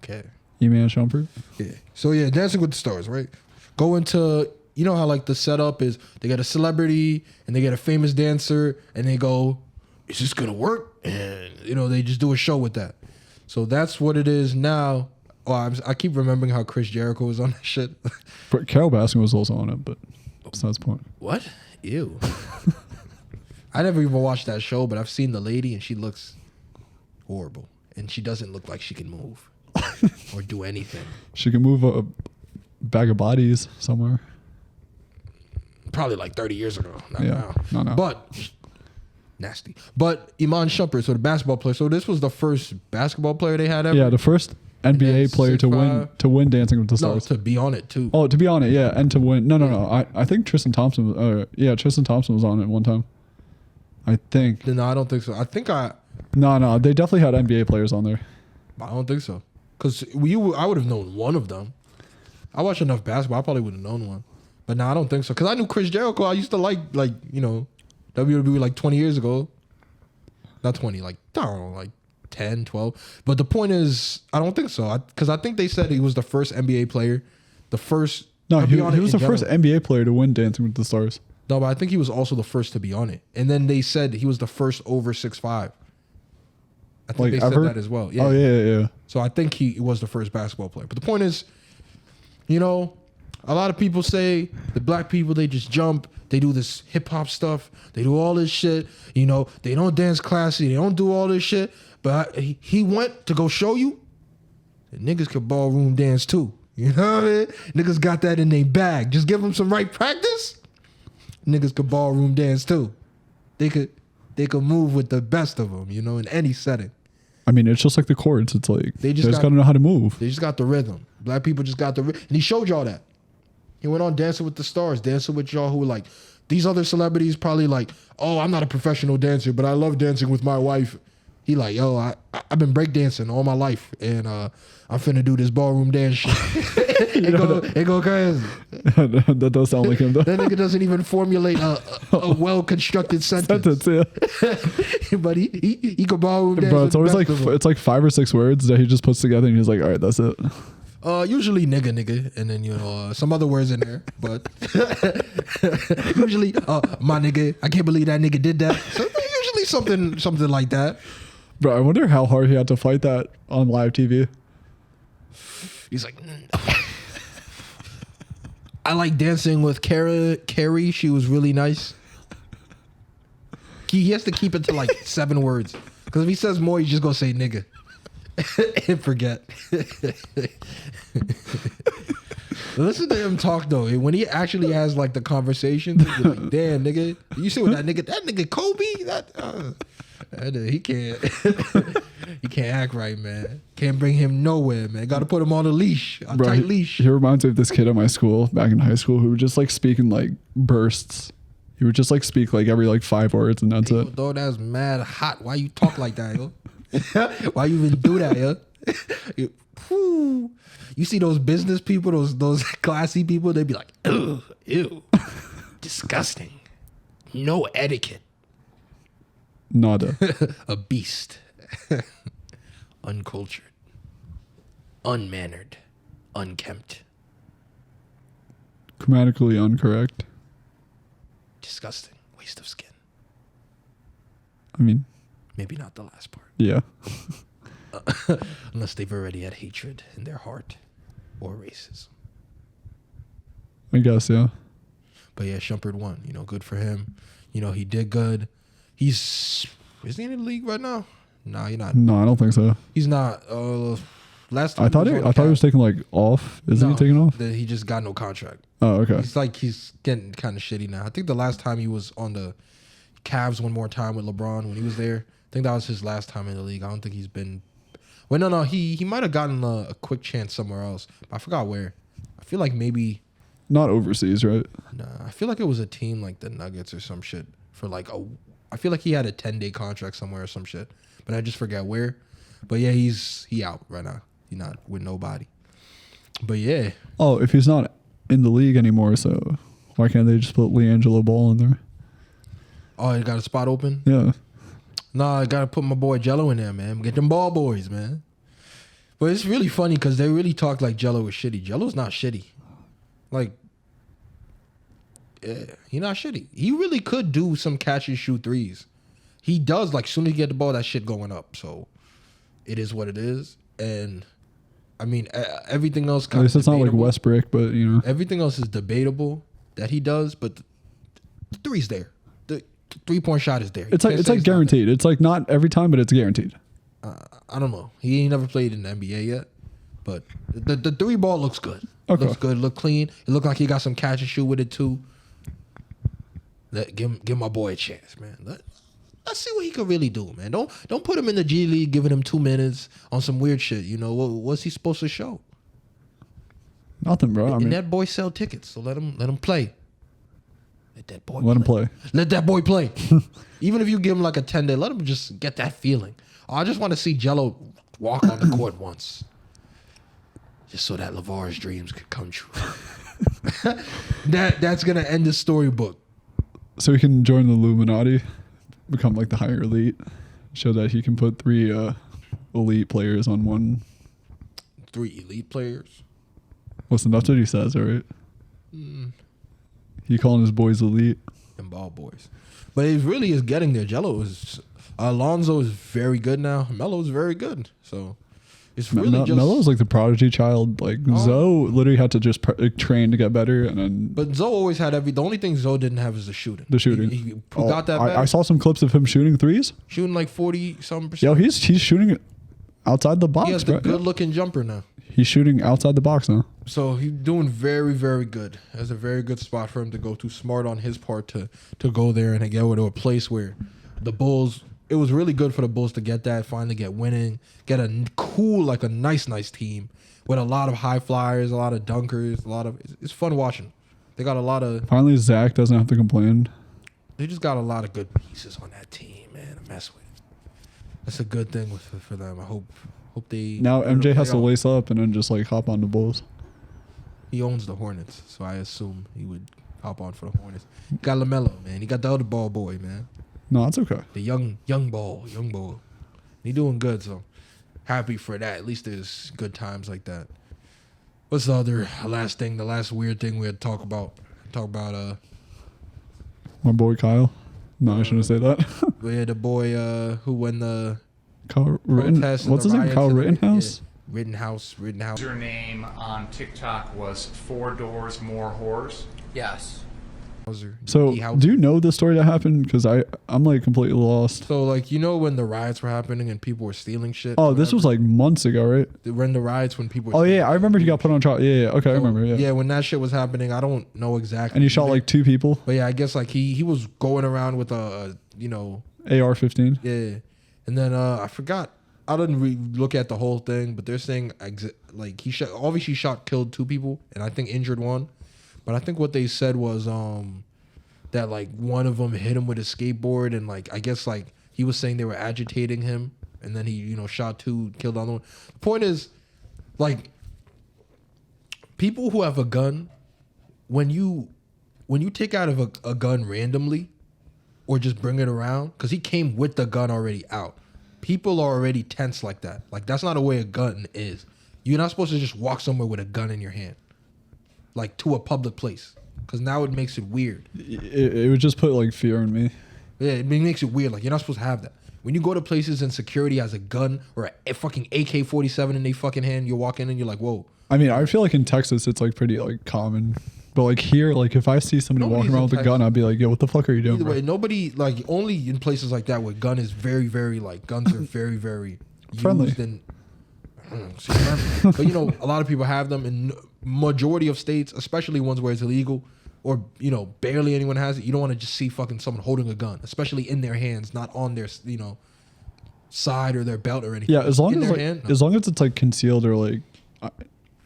okay. Iman Shumpert. Yeah. So yeah, Dancing with the Stars, right? Go into how like the setup is they get a celebrity and they get a famous dancer and they go, is this gonna work? And they just do a show with that. So that's what it is now. Oh, I keep remembering how Chris Jericho was on that shit. But Carol Baskin was also on it, but besides the point. What? Ew. I never even watched that show, but I've seen the lady and she looks horrible. And she doesn't look like she can move or do anything. She can move a bag of bodies somewhere. Probably like 30 years ago. Not Yeah, now. not now. But nasty. But Iman Shumpert, so the basketball player. So this was the first basketball player they had ever. Yeah, the first NBA then player to 6'5". win Dancing with the No, Stars. to be on it too. Oh, to be on it, yeah, and to win. No. I think Tristan Thompson. Tristan Thompson was on it one time. I think. No, I don't think so. No, they definitely had NBA players on there. I don't think so. Because I would have known one of them. I watch enough basketball. I probably would have known one. But no, I don't think so. Because I knew Chris Jericho. I used to like WWE like 20 years ago. Not 20, like, I don't know, like 10, 12. But the point is, I don't think so. Because I think they said he was the first NBA player. The first. No, he on it was in the first general. NBA player to win Dancing with the Stars. No, but I think he was also the first to be on it. And then they said he was the first over 6'5". I think Like they ever? said that as well. Yeah. Oh yeah. So I think he was the first basketball player. But the point is, a lot of people say the black people, they just jump. They do this hip hop stuff. They do all this shit. They don't dance classy. They don't do all this shit. But he went to go show you that niggas could ballroom dance too. You know what I mean? Niggas got that in their bag. Just give them some right practice. Niggas could ballroom dance too. They could move with the best of them, in any setting. I mean, it's just like the chords. It's like They they just just got- got to know how to move. They just got the rhythm. Black people just got the rhythm. And he showed y'all that. He went on Dancing with the Stars, dancing with y'all who were like, these other celebrities probably like, oh, I'm not a professional dancer, but I love dancing with my wife. He like, yo, I've been breakdancing all my life, and I'm finna do this ballroom dance shit. it go crazy. That does sound like him though. That nigga doesn't even formulate a well-constructed sentence. Sentence, yeah. But he could ballroom dance. Bro, with it's always the like best of 'em. it's like 5 or 6 words that he just puts together, and he's like, all right, that's it. Usually nigga, and then some other words in there, but usually my nigga, I can't believe that nigga did that. So usually something like that. Bro, I wonder how hard he had to fight that on live TV. He's like, I like dancing with Carrie. She was really nice. He has to keep it to like 7 words, because if he says more, he's just gonna say nigga and forget. Listen to him talk though. When he actually has like the conversations, you're like, damn nigga, you see what that nigga Kobe, he can't he can't act right, man. Can't bring him nowhere, man. Got to put him on a leash, a Bro, tight leash. he reminds me of this kid at my school back in high school who would just like speak in like bursts. He would just like speak like every like 5 words and that's Hey, it. though that's mad hot. Why you talk like that, yo? Why you even do that, yo? Whew. You see those business people, those classy people, they be like, ew, ew, disgusting. No etiquette. Nada. A beast. Uncultured. Unmannered. Unkempt. Grammatically incorrect. Disgusting. Waste of skin. I mean, Maybe not the last part. yeah. Unless they've already had hatred in their heart or racism. I guess, yeah. But yeah, Shumpert won. You know, good for him. You know, he did good. Isn't he in the league right now? Nah, he's not. No, I don't think so. He's not. Last time I thought he was taking like off. Isn't he taking off? He just got no contract. Oh, okay. He's getting kind of shitty now. I think the last time he was on the Cavs one more time with LeBron when he was there. I think that was his last time in the league. I don't think he's been. Well, no. He might have gotten a quick chance somewhere else. But I forgot where. I feel like maybe. Not overseas, right? Nah, I feel like it was a team like the Nuggets or some shit for like I feel like he had a 10-day contract somewhere or some shit, but I just forget where. But yeah, he out right now. He's not with nobody. But yeah. Oh, if he's not in the league anymore, so why can't they just put LiAngelo Ball in there? Oh, you got a spot open? Yeah. Nah, I gotta put my boy Jello in there, man. Get them ball boys, man. But it's really funny because they really talk like Jello was shitty. Jello's not shitty. Like, yeah, he not shitty. He really could do some catch and shoot threes. He does. Like, soon as you get the ball, that shit going up. So it is what it is. And I mean, everything else At kind of. least it's not like Westbrook, but you know. Everything else is debatable that he does, but the three's there. The 3-point shot is there. It's like guaranteed. It's like not every time, but it's guaranteed. I don't know. He ain't never played in the NBA yet, but the 3 ball looks good. Okay. Looks good. Look clean. It looked like he got some catch and shoot with it too. Give my boy a chance, man. Let's see what he could really do, man. Don't put him in the G League, giving him 2 minutes on some weird shit. You know what's he supposed to show? Nothing, bro. And that boy sell tickets, so let him play. Let that boy let him play. Let that boy play. Even if you give him like a 10-day, let him just get that feeling. I just want to see Jello walk on the court once. Just so that LeVar's dreams could come true. That's gonna end the storybook. So he can join the Illuminati, become like the higher elite, show that he can put 3 elite players on one. 3 elite players. Listen, that's what he says, all right? He calling his boys elite. And ball boys. But it really is getting there. Jello is Alonzo is very good now. Melo is very good. So it's really just Melo's like the prodigy child. Like Zoe literally had to just train to get better, and then. But Zoe always had the only thing Zoe didn't have is the shooting. The shooting. He got that back. I saw some clips of him shooting threes. Shooting like 40-something%. Yo, he's shooting it outside the box. He has the bro. good-looking jumper now. He's shooting outside the box now. So he's doing very, very good. That's a very good spot for him to go to. Smart on his part to go there and get to a place where the Bulls. It was really good for the Bulls to get that, finally get winning, get a cool, like a nice team with a lot of high flyers, a lot of dunkers, it's fun watching. They got a lot of. Finally, Zach doesn't have to complain. They just got a lot of good pieces on that team, man, to mess with. That's a good thing for them. I hope they. Now MJ has to playoff. lace up and then just like hop on the Bulls. He owns the Hornets, so I assume he would hop on for the Hornets. He got LaMelo, man. He got the other ball boy, man. No, that's okay. The young ball. He doing good, so happy for that. At least there's good times like that. What's the other last thing? The last weird thing we had to talk about. My boy Kyle. No, I shouldn't say that. We had the boy who won the Kyle Rittenhouse. What's his name? Kyle Rittenhouse? Rittenhouse. Username on TikTok was 4 Doors More Whores. Yes. So, do you know the story that happened? Because I'm like completely lost. So, like, you know when the riots were happening and people were stealing shit? Oh, this was like months ago, right? When the riots, when people were Oh, yeah. I remember he got put on trial. Yeah. Okay, I remember. Yeah. Yeah, when that shit was happening, I don't know exactly. And he shot like 2 people. But yeah, I guess like he was going around with AR-15. Yeah. And then I forgot. I didn't look at the whole thing, but they're saying like he killed 2 people and I think injured 1. But I think what they said was that like one of them hit him with a skateboard, and like I guess like he was saying they were agitating him, and then he shot 2, killed the other one. The point is, like, people who have a gun, when you take out of a gun randomly, or just bring it around, because he came with the gun already out. People are already tense like that. Like, that's not a way a gun is. You're not supposed to just walk somewhere with a gun in your hand, like to a public place, because now it makes it weird. It would just put like fear in me. Yeah, it makes it weird. Like, you're not supposed to have that. When you go to places and security has a gun or a fucking AK-47 in their fucking hand, you walk in and you're like, whoa. I mean, I feel like in Texas it's like pretty like common, but like here, like if I see somebody Nobody's walking around with a gun, I'd be like, yo, what the fuck are you doing? Either Bro? way, nobody, like, only in places like that where gun is very, very, like, guns are very, very Friendly. used and friendly. But a lot of people have them in majority of states, especially ones where it's illegal or barely anyone has it. You don't want to just see fucking someone holding a gun, especially in their hands, not on their side or their belt or anything. Yeah, as long in as their like, hand, no. as long as it's like concealed or like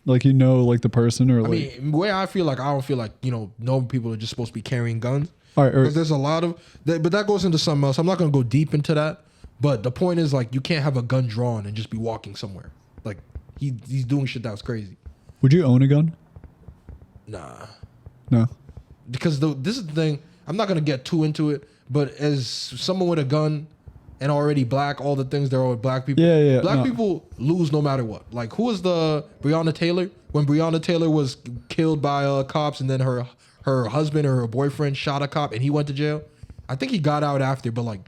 like the person or I like. mean, the way I feel like, I don't feel like normal people are just supposed to be carrying guns. All right, Because there's a lot of that, but that goes into something else. I'm not gonna go deep into that. But the point is, like, you can't have a gun drawn and just be walking somewhere. Like, he's doing shit that was crazy. Would you own a gun? Nah. No. Because this is the thing. I'm not gonna get too into it. But as someone with a gun and already black, all the things they're all black people. Yeah, Black no. people lose no matter what. Like, who was the Breonna Taylor? When Breonna Taylor was killed by cops, and then her husband or her boyfriend shot a cop, and he went to jail. I think he got out after, but like.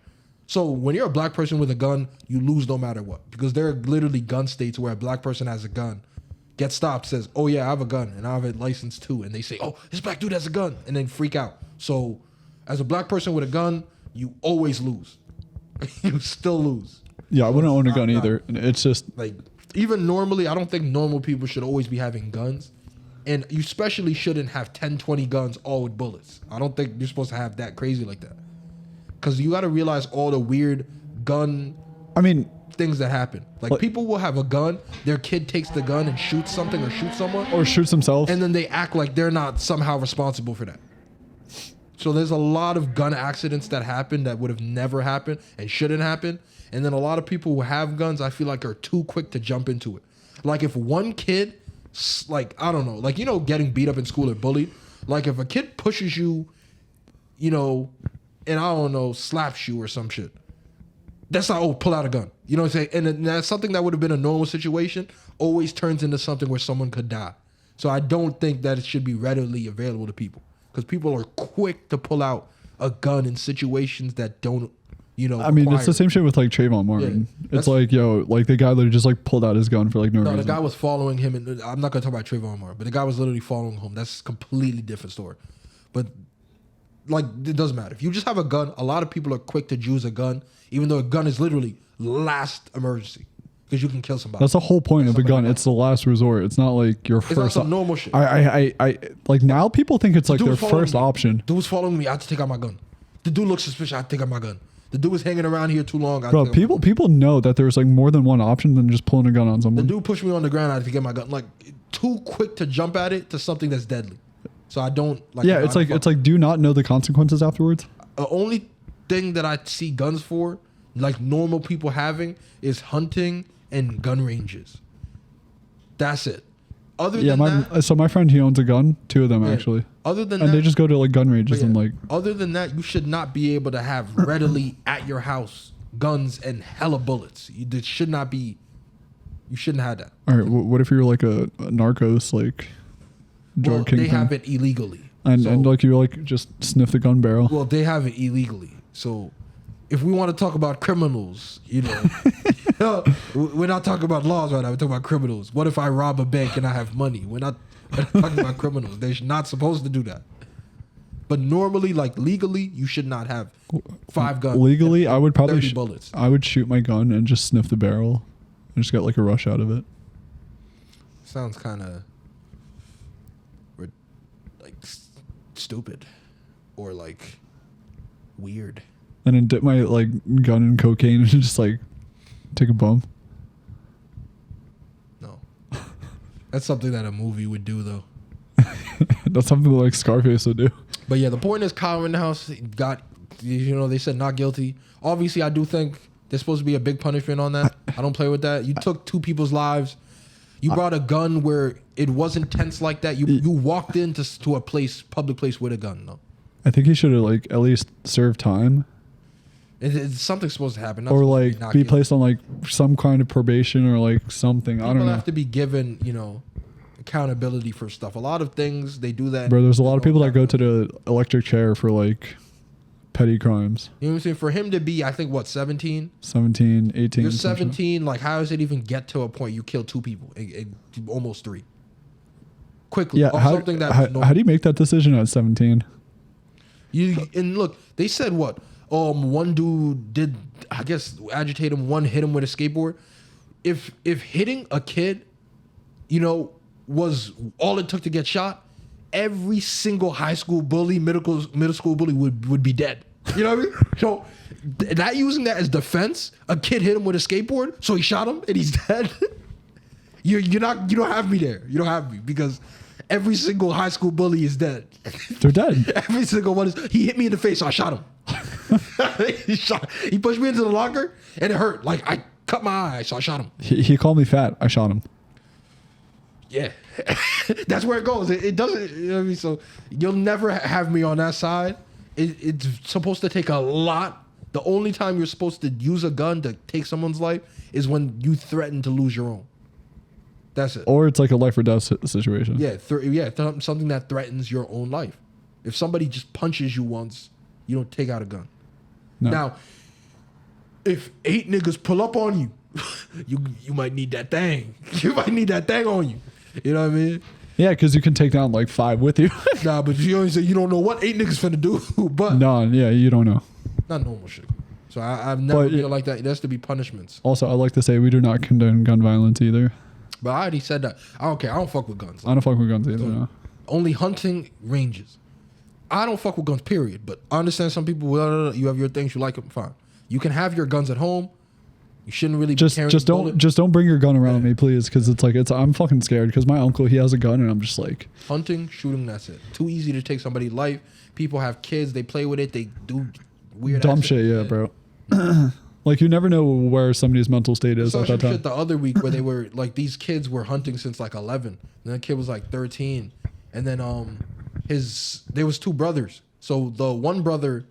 So when you're a black person with a gun, you lose no matter what, because there are literally gun states where a black person has a gun, gets stopped, says, "Oh yeah, I have a gun and I have a license too," and they say, "Oh, this black dude has a gun," and then freak out. So as a black person with a gun, you always lose. You still lose. Yeah, I wouldn't own a gun not- either. It's just Like, even normally, I don't think normal people should always be having guns, and you especially shouldn't have 10, 20 guns all with bullets. I don't think you're supposed to have that crazy like that, because you got to realize all the weird gun I mean, things that happen. Like, people will have a gun, their kid takes the gun and shoots something or shoots someone, or shoots himself. and then they act like they're not somehow responsible for that. So there's a lot of gun accidents that happen that would have never happened and shouldn't happen. And then a lot of people who have guns, I feel like, are too quick to jump into it. Like, if one kid, like, I don't know, like, getting beat up in school or bullied. Like, if a kid pushes you, and I don't know, slaps you or some shit. That's not, oh, pull out a gun. You know what I'm saying? And then that's something that would have been a normal situation, always turns into something where someone could die. So I don't think that it should be readily available to people, because people are quick to pull out a gun in situations that don't, I mean, it's require the same shit with like Trayvon Martin. Yeah, It's like, yo, like the guy literally just like pulled out his gun for like no No, reason. the guy was following him, and I'm not gonna talk about Trayvon Martin, but the guy was literally following him. That's a completely different story. But like, it doesn't matter. If you just have a gun, a lot of people are quick to use a gun, even though a gun is literally last emergency, because you can kill somebody. That's the whole point of a gun. It's the last resort. It's not like your It's first. not some normal shit. I like now people think it's like Dude their was following first me. option. Dude was following me. I had to take out my gun. The dude looks suspicious. I had to take out my gun. The dude was hanging around here too long. I had to Bro, take out my gun. people know that there's like more than one option than just pulling a gun on The someone. dude pushed me on the ground. I had to get my gun. Like, too quick to jump at it to something that's deadly. So I don't like. Yeah, it's like do you not know the consequences afterwards? The only thing that I see guns for, like normal people having, is hunting and gun ranges. That's it. Other Yeah, than that, so my friend, he owns a gun, 2 of them yeah. Actually, Other than and that, they just go to like gun ranges yeah. and like. Other than that, you should not be able to have readily at your house guns and hella bullets. It should not be. You shouldn't have that. All right, what if you're like a narcos like drug Well, kingpin? they have it illegally. and So- like you like just sniff the gun barrel. Well, they have it illegally. So if we want to talk about criminals, we're not talking about laws right now. We're talking about criminals. What if I rob a bank and I have money? We're not talking about criminals. They're not supposed to do that. But normally, like legally, you should not have 5 guns. Legally, and I would probably 30 bullets. I would shoot my gun and just sniff the barrel and just get like a rush out of it. Sounds kind of like stupid or like weird. And then dip my like gun in cocaine and just like take a bump. No, that's something that a movie would do, though. That's something like Scarface would do. But yeah, the point is Kyle Rittenhouse got, they said not guilty. Obviously, I do think there's supposed to be a big punishment on that. I don't play with that. You took 2 people's lives. You brought a gun where it wasn't tense like that. You walked into a public place with a gun, though. I think he should have like at least served time. Something's supposed to happen. Or like be placed on like some kind of probation or like something. I don't know. People have to be given, accountability for stuff. A lot of things they do that. Bro, there's a lot of people that go to the electric chair for like petty crimes. You know what I'm saying? For him to be, I think, what, 17? 17, 18. You're 17. Like, how does it even get to a point you kill 2 people? Almost 3. Quickly. Yeah. How do you make that decision at 17? And look, they said what? One dude did, I guess, agitate him. One hit him with a skateboard. If hitting a kid, was all it took to get shot, every single high school bully, middle school bully would be dead. You know what I mean? So not using that as defense, a kid hit him with a skateboard, so he shot him and he's dead. You don't have me there. You don't have me because every single high school bully is dead. They're dead. Every single one is. He hit me in the face, so I shot him. He pushed me into the locker and it hurt. Like I cut my eye, so I shot him. He called me fat. I shot him. Yeah, that's where it goes. It doesn't. You know what I mean? So you'll never have me on that side. It's supposed to take a lot. The only time you're supposed to use a gun to take someone's life is when you threaten to lose your own. That's it. Or it's like a life or death situation. Yeah, something that threatens your own life. If somebody just punches you once, you don't take out a gun. No. Now, if 8 niggas pull up on you, you might need that thing. You might need that thing on you. You know what I mean? Yeah, because you can take down like 5 with you. Nah, but you always say you don't know what 8 niggas finna do. But no, yeah, you don't know. Not normal shit. So I've never been like that. There has to be punishments. Also, I like to say we do not condone gun violence either. But I already said that. I don't care. I don't fuck with guns. I don't fuck with guns either. So No. Only hunting ranges. I don't fuck with guns, period. But I understand some people, you have your things, you like them, fine. You can have your guns at home. You shouldn't really be carrying don't bring your gun around me, please, because I'm fucking scared because my uncle, he has a gun and I'm just like hunting, shooting, that's it. Too easy to take somebody's life. People have kids, they play with it, they do weird dumb shit, yeah, bro. Like you never know where somebody's mental state is at that time. Shit the other week where they were like these kids were hunting since like 11, and the kid was like 13, and then there was 2 brothers. So the one brother,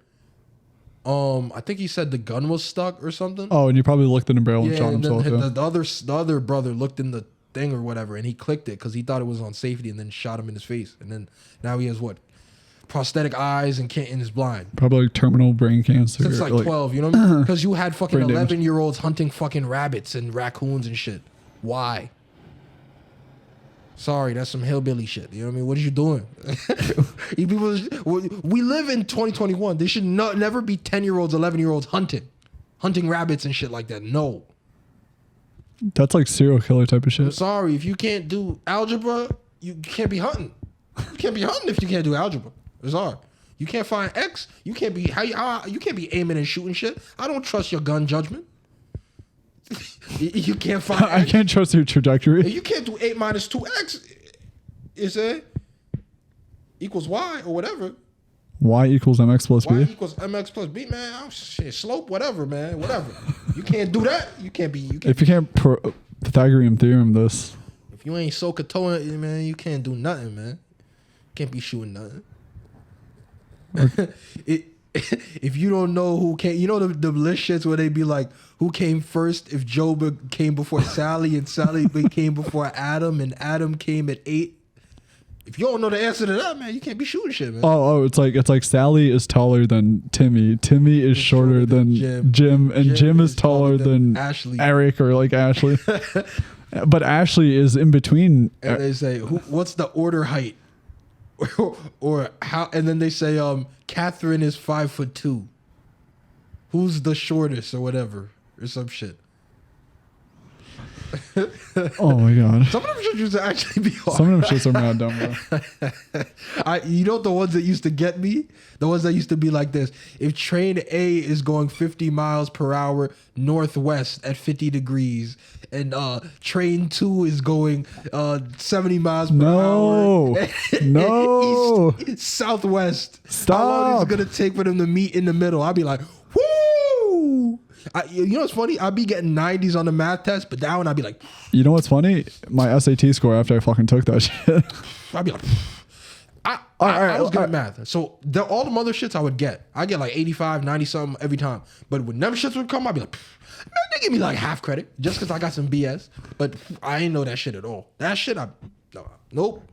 I think he said the gun was stuck or something. Oh, and you probably looked in the barrel and shot himself. Yeah. The other brother looked in the thing or whatever, and he clicked it because he thought it was on safety, and then shot him in his face. And then now he has prosthetic eyes and is blind. Probably like terminal brain cancer. Since like 12, you know what I mean? Because you had fucking 11-year-olds hunting fucking rabbits and raccoons and shit. Why? Sorry, that's some hillbilly shit. You know what I mean? What are you doing? We live in 2021. There should never be 10-year-olds, 11-year-olds hunting rabbits and shit like that. No. That's like serial killer type of shit. I'm sorry. If you can't do algebra, you can't be hunting. You can't be hunting if you can't do algebra. It's hard. You can't find X. You can't be you can't be aiming and shooting shit. I don't trust your gun judgment. You can't find X. I can't trust your trajectory. You can't do 8 minus 2x. Is it equals y or whatever? Y equals mx plus b. Y equals mx plus b, man. Oh, shit, slope, whatever, man, whatever. You can't do that. If you can't Pythagorean theorem this. If you ain't SOHCAHTOA, man, you can't do nothing, man. Can't be shooting nothing. If you don't know who came, the list shits where they be like, who came first? If Job came before Sally and Sally came before Adam and Adam came at 8. If you don't know the answer to that, man, you can't be shooting shit, man. Oh, it's like Sally is taller than Timmy. Timmy is shorter than Jim, and Jim is taller than Ashley. Eric or like Ashley. But Ashley is in between. And they say, what's the order height? or how? And then they say, Catherine is 5'2". Who's the shortest or whatever or some shit. Oh my god. Some of them shit used to actually be hard. Some of them shits are mad dumb, bro. You know the ones that used to get me? The ones that used to be like this. If train A is going 50 miles per hour northwest at 50 degrees, and train 2 is going 70 miles per hour. No. East, southwest. Stop. How long is it going to take for them to meet in the middle? I'll be like, woo! You know what's funny? I'll be getting 90s on the math test, but that one I'll be like, You know what's funny? My SAT score after I fucking took that shit. I'll be like, I was good at math. So all the other shits I would get. I get like 85, 90 something every time. But when them shits would come, I'd be like, man, they give me like half credit just because I got some BS. But I ain't know that shit at all. That shit, nope.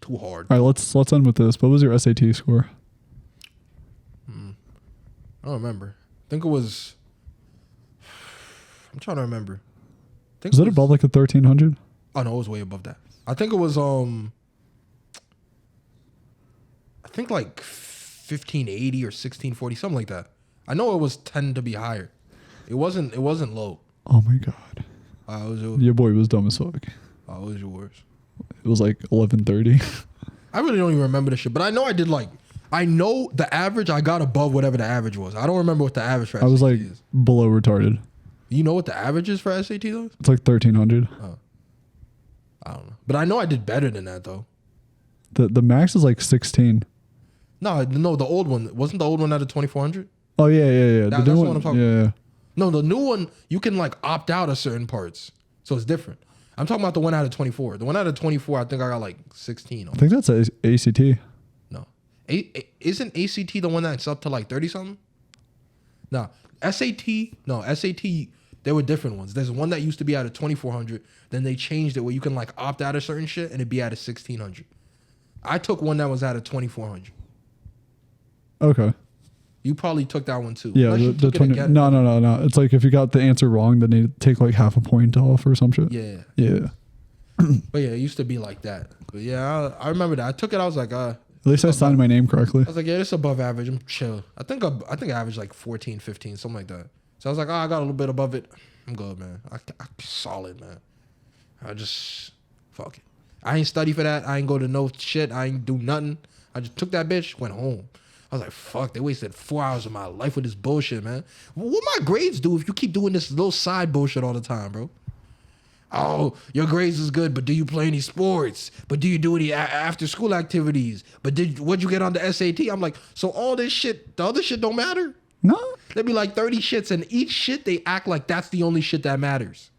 Too hard. All right, let's end with this. What was your SAT score? I don't remember. I think it was, I'm trying to remember. Was it above like a 1300? Oh no, it was way above that. I think it was I think like 1580 or 1640, something like that. I know it was tend to be higher. It wasn't low. Oh my god. Your boy was dumb as fuck. Oh, it was yours. It was like 1130. I really don't even remember the shit, but I know I did like, I know the average I got above whatever the average was. I don't remember what the average for SAT I was like is. below retarded. You know what the average is for SAT though? It's like 1300. I don't know. But I know I did better than that though. The max is like 16. No, the old one. Wasn't the old one at a 2400? Oh yeah. That's what I'm talking about. No, the new one, you can like opt out of certain parts. So it's different. I'm talking about the one out of 24. The one out of 24, I think I got like 16 on. I think that's ACT. No. Isn't ACT the one that's up to like 30 something? No. SAT, there were different ones. There's one that used to be out of 2400. Then they changed it where you can like opt out of certain shit and it'd be out of 1600. I took one that was out of 2400. Okay. You probably took that one too. Yeah, the 20. No. It's like if you got the answer wrong, then they take like half a point off or some shit. Yeah. Yeah. But yeah, it used to be like that. But yeah, I remember that. I took it. I was like, at least I signed my name correctly. I was like, yeah, it's above average. I'm chill. I think I averaged like 14, 15, something like that. So I was like, I got a little bit above it. I'm good, man. I solid, man. I just fuck it. I ain't study for that. I ain't go to no shit. I ain't do nothing. I just took that bitch, went home. I was like, fuck, they wasted 4 hours of my life with this bullshit, man. What my grades do if you keep doing this little side bullshit all the time, bro? Oh, your grades is good, but do you play any sports? But do you do any after school activities? But what'd you get on the SAT? I'm like, so all this shit, the other shit don't matter? No. There'd be like 30 shits, and each shit they act like that's the only shit that matters.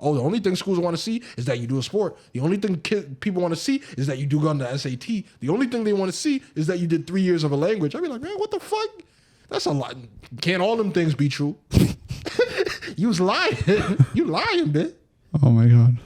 Oh, the only thing schools want to see is that you do a sport. The only thing people want to see is that you do go on the SAT. The only thing they want to see is that you did 3 years of a language. I'd be like, man, what the fuck? That's a lot. Can't all them things be true? You was lying. You lying, bitch. Oh my god.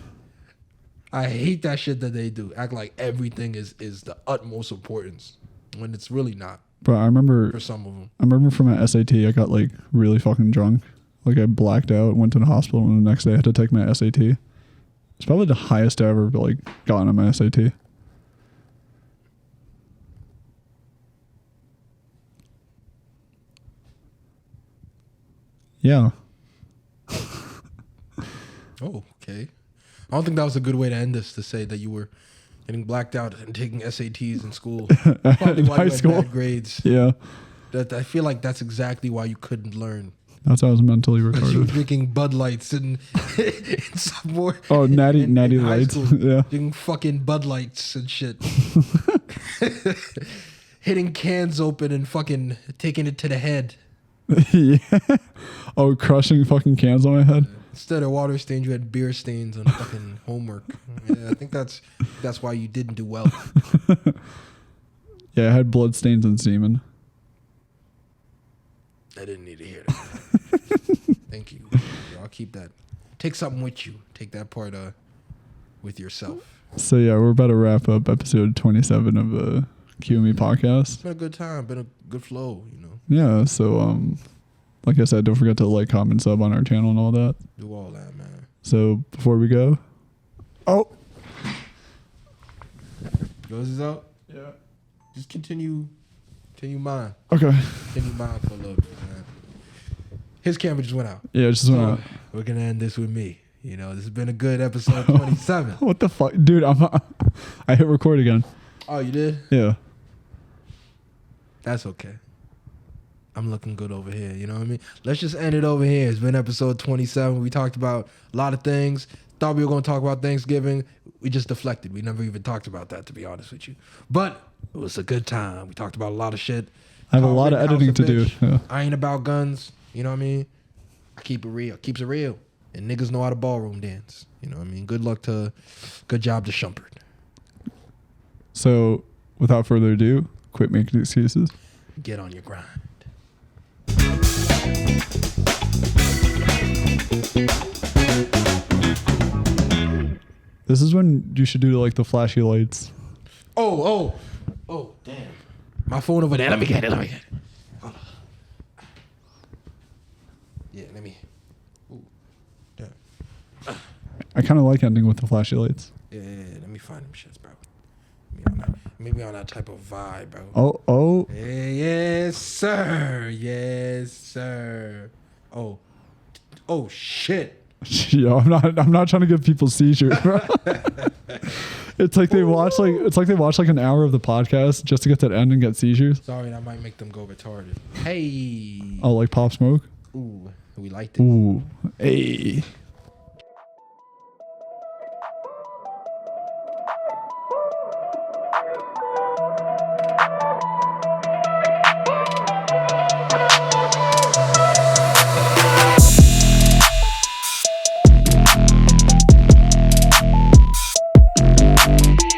I hate that shit that they do. Act like everything is the utmost importance when it's really not. Bro, I remember for some of them. I remember from my SAT, I got like really fucking drunk. Like I blacked out, went to the hospital, and the next day I had to take my SAT. It's probably the highest I ever like gotten on my SAT. Yeah. Oh, okay. I don't think that was a good way to end this, to say that you were getting blacked out and taking SATs in school. Probably why you had bad grades. Yeah. That I feel like that's exactly why you couldn't learn. That's how I was mentally You were retarded. drinking Bud Lights in some more. Oh, natty high lights. school. Yeah. Drinking fucking Bud Lights and shit. Hitting cans open and fucking taking it to the head. Yeah. Oh, crushing fucking cans on my head. Instead of water stains, you had beer stains on fucking homework. Yeah, I think that's why you didn't do well. Yeah, I had blood stains and semen. I didn't need to hear that. Thank you. I'll keep that. Take something with you. Take that part with yourself. So yeah, we're about to wrap up episode 27 of the QME podcast. It's been a good time. Been a good flow, you know. Yeah, so like I said, don't forget to like, comment, sub on our channel and all that. Do all that, man. So before we go, Yours is out? Yeah. Just continue mine. Okay. Continue mine for a little bit, man. His camera just went out. Yeah, it just went out. We're gonna end this with me. You know, this has been a good episode 27. What the fuck, dude? I hit record again. Oh, you did? Yeah. That's okay. I'm looking good over here. You know what I mean? Let's just end it over here. It's been episode 27. We talked about a lot of things. Thought we were going to talk about Thanksgiving. We just deflected. We never even talked about that, to be honest with you. But it was a good time. We talked about a lot of shit. I have a lot of editing to do. Yeah. I ain't about guns. You know what I mean? I keep it real. Keeps it real. And niggas know how to ballroom dance. You know what I mean? Good job to Shumpert. So, without further ado, quit making excuses. Get on your grind. This is when you should do like the flashy lights. Oh, damn. My phone over there. Let me get it. Hold on. Yeah, let me. Ooh. Yeah. I kind of like ending with the flashy lights. Yeah, let me find them shits, bro. Maybe on that type of vibe, bro. Oh. Yes, sir. Yes, sir. Oh, shit. Yo, I'm not trying to give people seizures, bro. It's like they watch like an hour of the podcast just to get to the end and get seizures. Sorry, that might make them go retarded. Hey. Oh, like Pop Smoke? Ooh, we liked it. Ooh. Hey.